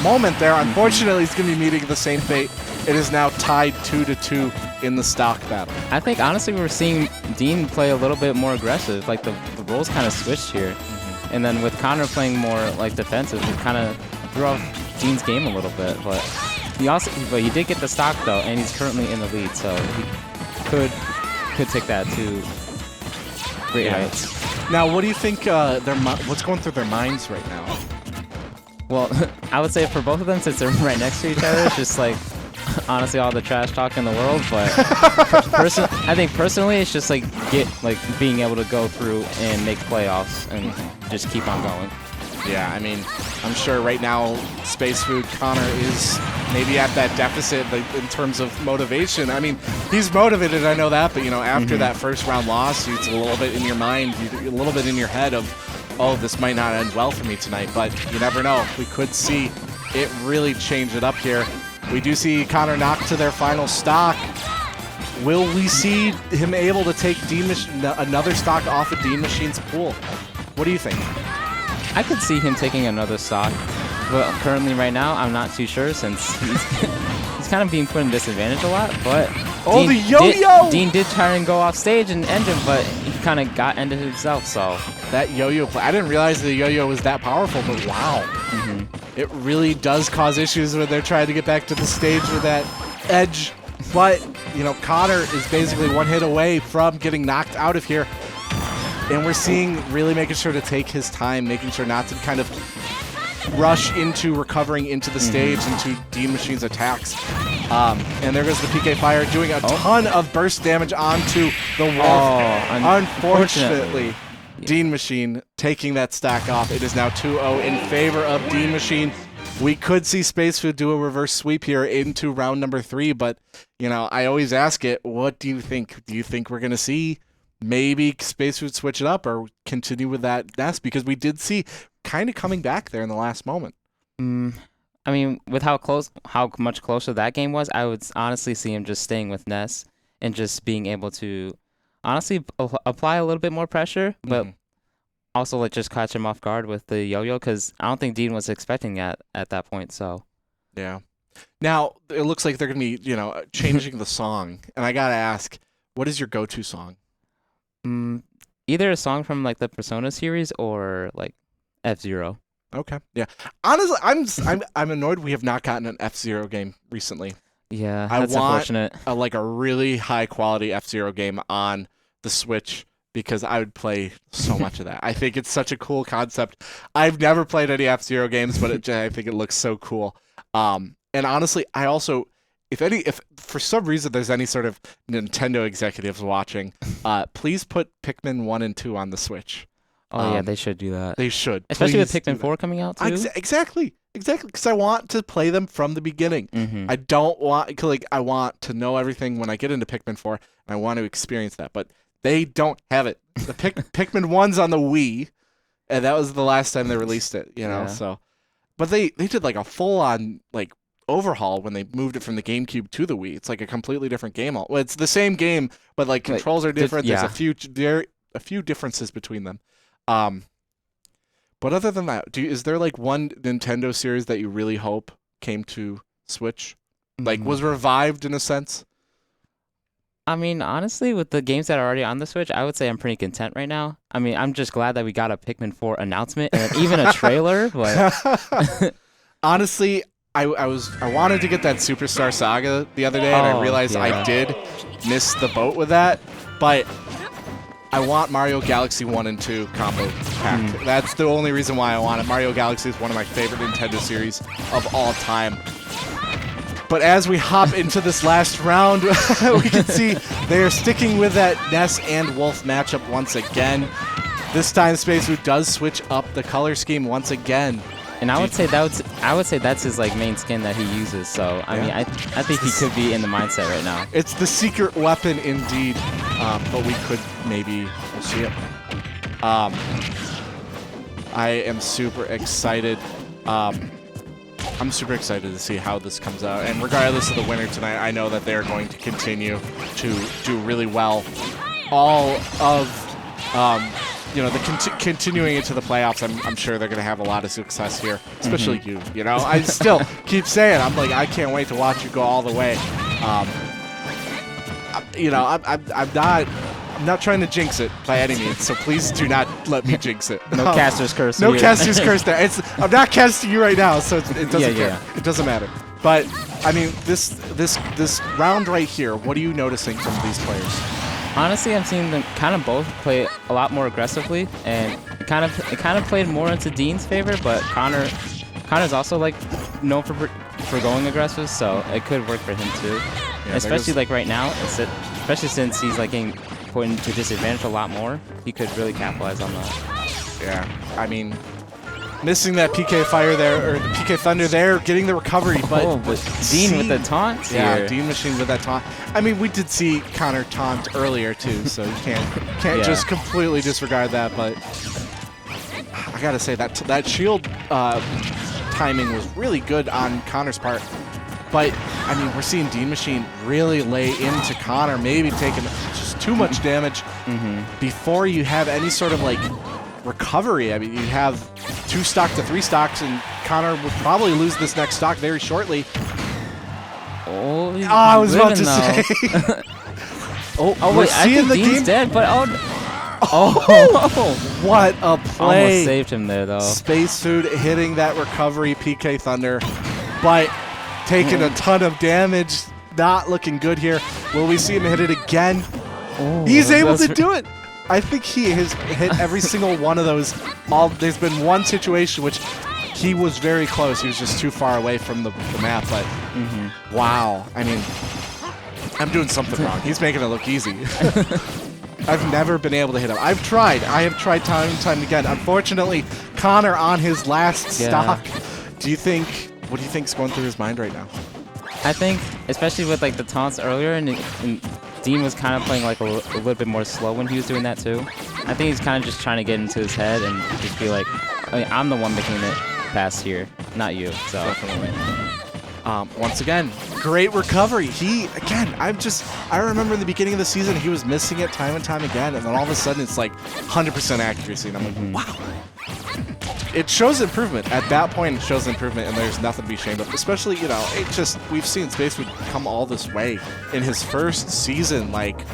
moment there. Unfortunately, he's going to be meeting the same fate. It is now tied 2-2 in the stock battle.
I think honestly we're seeing Dean play a little bit more aggressive. Like the roles kind of switched here, and then with Connor playing more like defensive, it kind of threw off Dean's game a little bit. But he did get the stock though, and he's currently in the lead, so he could take that to great heights.
Now, what do you think? What's going through their minds right now?
Well, I would say for both of them, since they're right next to each other, it's just like honestly all the trash talk in the world. But I think personally, it's just like being able to go through and make playoffs and just keep on going.
Yeah, I mean, I'm sure right now Space Food Connor is maybe at that deficit in terms of motivation. I mean, he's motivated, I know that, but after that first round loss, it's a little bit in your mind, a little bit in your head of, oh, this might not end well for me tonight. But you never know. We could see it really change it up here. We do see Connor knocked to their final stock. Will we see him able to take another stock off of Dean Machine's pool? What do you think?
I could see him taking another stock, but currently right now I'm not too sure since he's kind of being put in disadvantage a lot. But
oh, the yo-yo!
Dean did try and go off stage and end him, but he kind of got ended himself. So
that yo-yo play, I didn't realize the yo-yo was that powerful, but wow, it really does cause issues when they're trying to get back to the stage with that edge. But you know, Connor is basically one hit away from getting knocked out of here. And we're seeing really making sure to take his time, making sure not to kind of rush into recovering into the stage, into Dean Machine's attacks. And there goes the PK Fire doing a ton of burst damage onto the Wolf. Unfortunately, Dean Machine taking that stack off. It is now 2-0 in favor of Dean Machine. We could see Space Food do a reverse sweep here into round number 3, but you know, I always ask it, what do you think? Do you think we're going to see maybe Space Food switch it up or continue with that Ness? Because we did see kind of coming back there in the last moment.
I mean, with how much closer that game was, I would honestly see him just staying with Ness and just being able to honestly apply a little bit more pressure, but also like just catch him off guard with the yo-yo, because I don't think Dean was expecting that at that point. So
yeah. Now it looks like they're gonna be, you know, changing the song, and I gotta ask, what is your go-to song?
Either a song from like the Persona series or like F-Zero.
Okay. Yeah. Honestly, I'm annoyed we have not gotten an F-Zero game recently.
Yeah,
I
that's
want
unfortunate.
like a really high quality F-Zero game on the Switch, because I would play so much of that. I think it's such a cool concept. I've never played any F-Zero games, but I think it looks so cool. And honestly, I also, if for some reason there's any sort of Nintendo executives watching, please put Pikmin 1 and 2 on the Switch.
Oh yeah, they should do that.
They should.
Especially with
Please
Pikmin 4 coming out too.
Exactly, because I want to play them from the beginning. I don't want, like, I want to know everything when I get into Pikmin 4, and I want to experience that. But they don't have it. The Pikmin 1's on the Wii, and that was the last time they released it. You know,
Yeah.
so. But they did like a full-on like overhaul when they moved it from the GameCube to the Wii. It's like a completely different game. Well, it's the same game, but like controls are different.
yeah.
There's a few differences between them. But other than that, is there like one Nintendo series that you really hope came to Switch? Like was revived in a sense?
I mean, honestly, with the games that are already on the Switch, I would say I'm pretty content right now. I mean, I'm just glad that we got a Pikmin 4 announcement and even a trailer. But
honestly, I wanted to get that Superstar Saga the other day, and I realized I did miss the boat with that. But I want Mario Galaxy 1 and 2 combo pack. That's the only reason why I want it. Mario Galaxy is one of my favorite Nintendo series of all time. But as we hop into this last round, we can see they are sticking with that Ness and Wolf matchup once again. This time, Space Food does switch up the color scheme once again.
And I would say that's his like main skin that he uses. So I mean, I think he could be in the mindset right now.
It's the secret weapon indeed, but we could maybe we'll see it. I am super excited. I'm super excited to see how this comes out. And regardless of the winner tonight, I know that they're going to continue to do really well. All of, you know, continuing into the playoffs, I'm sure they're going to have a lot of success here, especially you. You know, I still keep saying, I'm like, I can't wait to watch you go all the way. You know, I'm not trying to jinx it by any means, so please do not let me jinx it.
No caster's curse.
No
here.
caster's curse there. I'm not casting you right now, so it doesn't care. It doesn't matter. But I mean, this round right here, what are you noticing from these players?
Honestly, I'm seeing them kind of both play a lot more aggressively, and it kind of played more into Dean's favor. But Connor's also like known for going aggressive, so it could work for him too. Yeah, especially like right now, especially since he's like getting put into disadvantage a lot more, he could really capitalize on that.
Yeah, I mean, missing that PK Fire there, or the PK Thunder there, getting the recovery, but
Dean with the taunt.
Yeah, Dean Machine with that taunt. I mean, we did see Connor taunt earlier too, so you can't just completely disregard that. But I gotta say that shield timing was really good on Connor's part. But, I mean, we're seeing Dean Machine really lay into Connor, maybe taking just too much damage before you have any sort of, like, recovery. I mean, you have 2 stock to 3 stocks, and Connor would probably lose this next stock very shortly.
Oh,
I was about to say.
Oh, wait, I think Dean's dead, but
What a play.
Almost saved him there, though.
Space Food hitting that recovery PK Thunder, but taking a ton of damage. Not looking good here. Will we see him hit it again? He's able to do it. I think he has hit every single one of those. There's been one situation which he was very close. He was just too far away from the map, but wow. I mean, I'm doing something wrong. He's making it look easy. I've never been able to hit him. I have tried time and time again. Unfortunately, Connor on his last stock. What do you think's going through his mind right now?
I think, especially with like the taunts earlier, and Dean was kind of playing like a little bit more slow when he was doing that too. I think he's kind of just trying to get into his head and just be like, I mean, I'm the one making it past here, not you. So
definitely. Once again, great recovery. I remember in the beginning of the season, he was missing it time and time again, and then all of a sudden it's like 100% accuracy, and I'm like, wow. It shows improvement. At that point, it shows improvement, and there's nothing to be ashamed of. Especially, we've seen Space Food come all this way in his first season. Like,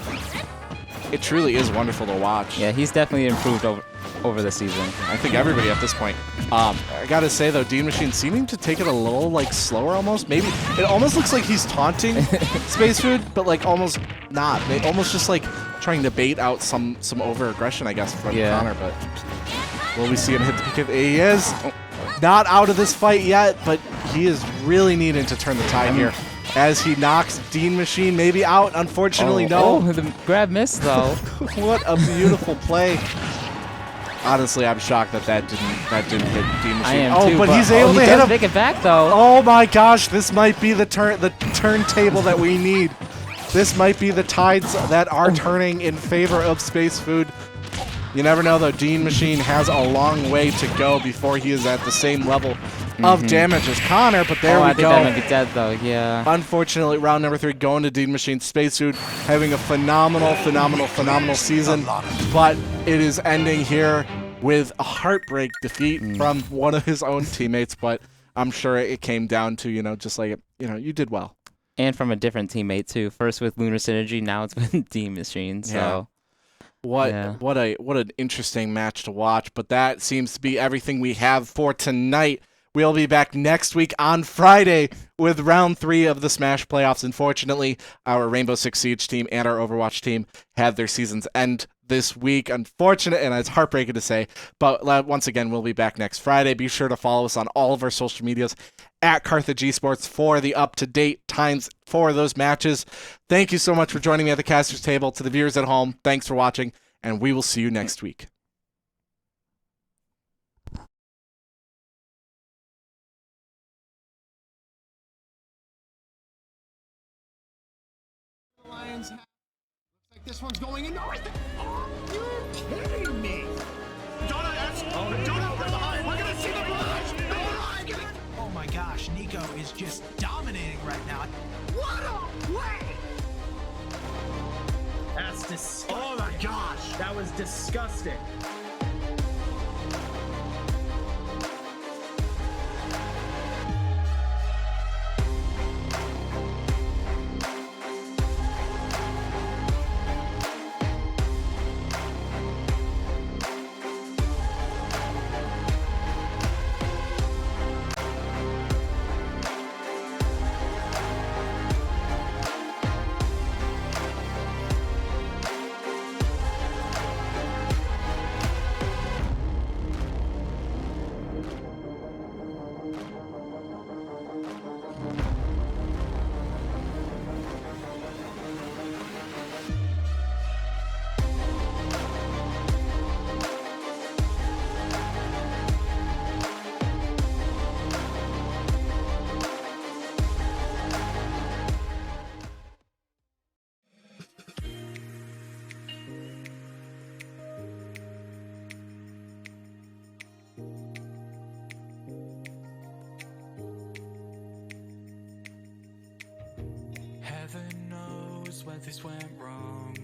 it truly is wonderful to watch.
Yeah, he's definitely improved over the season.
I think everybody at this point. I gotta say though, Dean Machine seeming to take it a little like slower almost. Maybe it almost looks like he's taunting Space Food, but like almost not. They almost just like trying to bait out some over aggression, I guess, from Connor. But will we see him hit the PK? He is not out of this fight yet, but he is really needing to turn the tide here. As he knocks Dean Machine maybe out. Unfortunately, no.
Oh, the grab missed though.
What a beautiful play. Honestly, I'm shocked that didn't hit Dean Machine.
I am too,
but he's able to hit him.
Make it back though.
Oh my gosh, this might be the turntable that we need. This might be the tides that are turning in favor of Space Food. You never know though. Dean Machine has a long way to go before he is at the same level of damage as Connor, but there we
I
go.
think that might be dead though, yeah.
Unfortunately, round number 3 going to Dean Machine. Space Food having a phenomenal season, but it is ending here with a heartbreak defeat from one of his own teammates, but I'm sure it came down to, just like, you did well.
And from a different teammate too. First with Lunar Synergy, now it's with Dean Machine, so...
What an interesting match to watch, but that seems to be everything we have for tonight. We'll be back next week on Friday with round 3 of the Smash playoffs. Unfortunately, our Rainbow Six Siege team and our Overwatch team had their seasons end this week. Unfortunate, and it's heartbreaking to say, but once again, we'll be back next Friday. Be sure to follow us on all of our social medias at Carthage Esports for the up-to-date times for those matches. Thank you so much for joining me at the caster's table. To the viewers at home, thanks for watching, and we will see you next week.
Looks like this one's going in. Are you kidding me? Donut from behind. We're gonna see the barrage. Oh my gosh, Nico is just dominating right now. What a play! That's disgusting. Oh my gosh, that was disgusting.
this went wrong,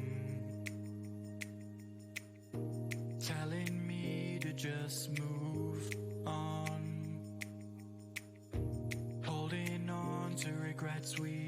telling me to just move on, holding on to regrets we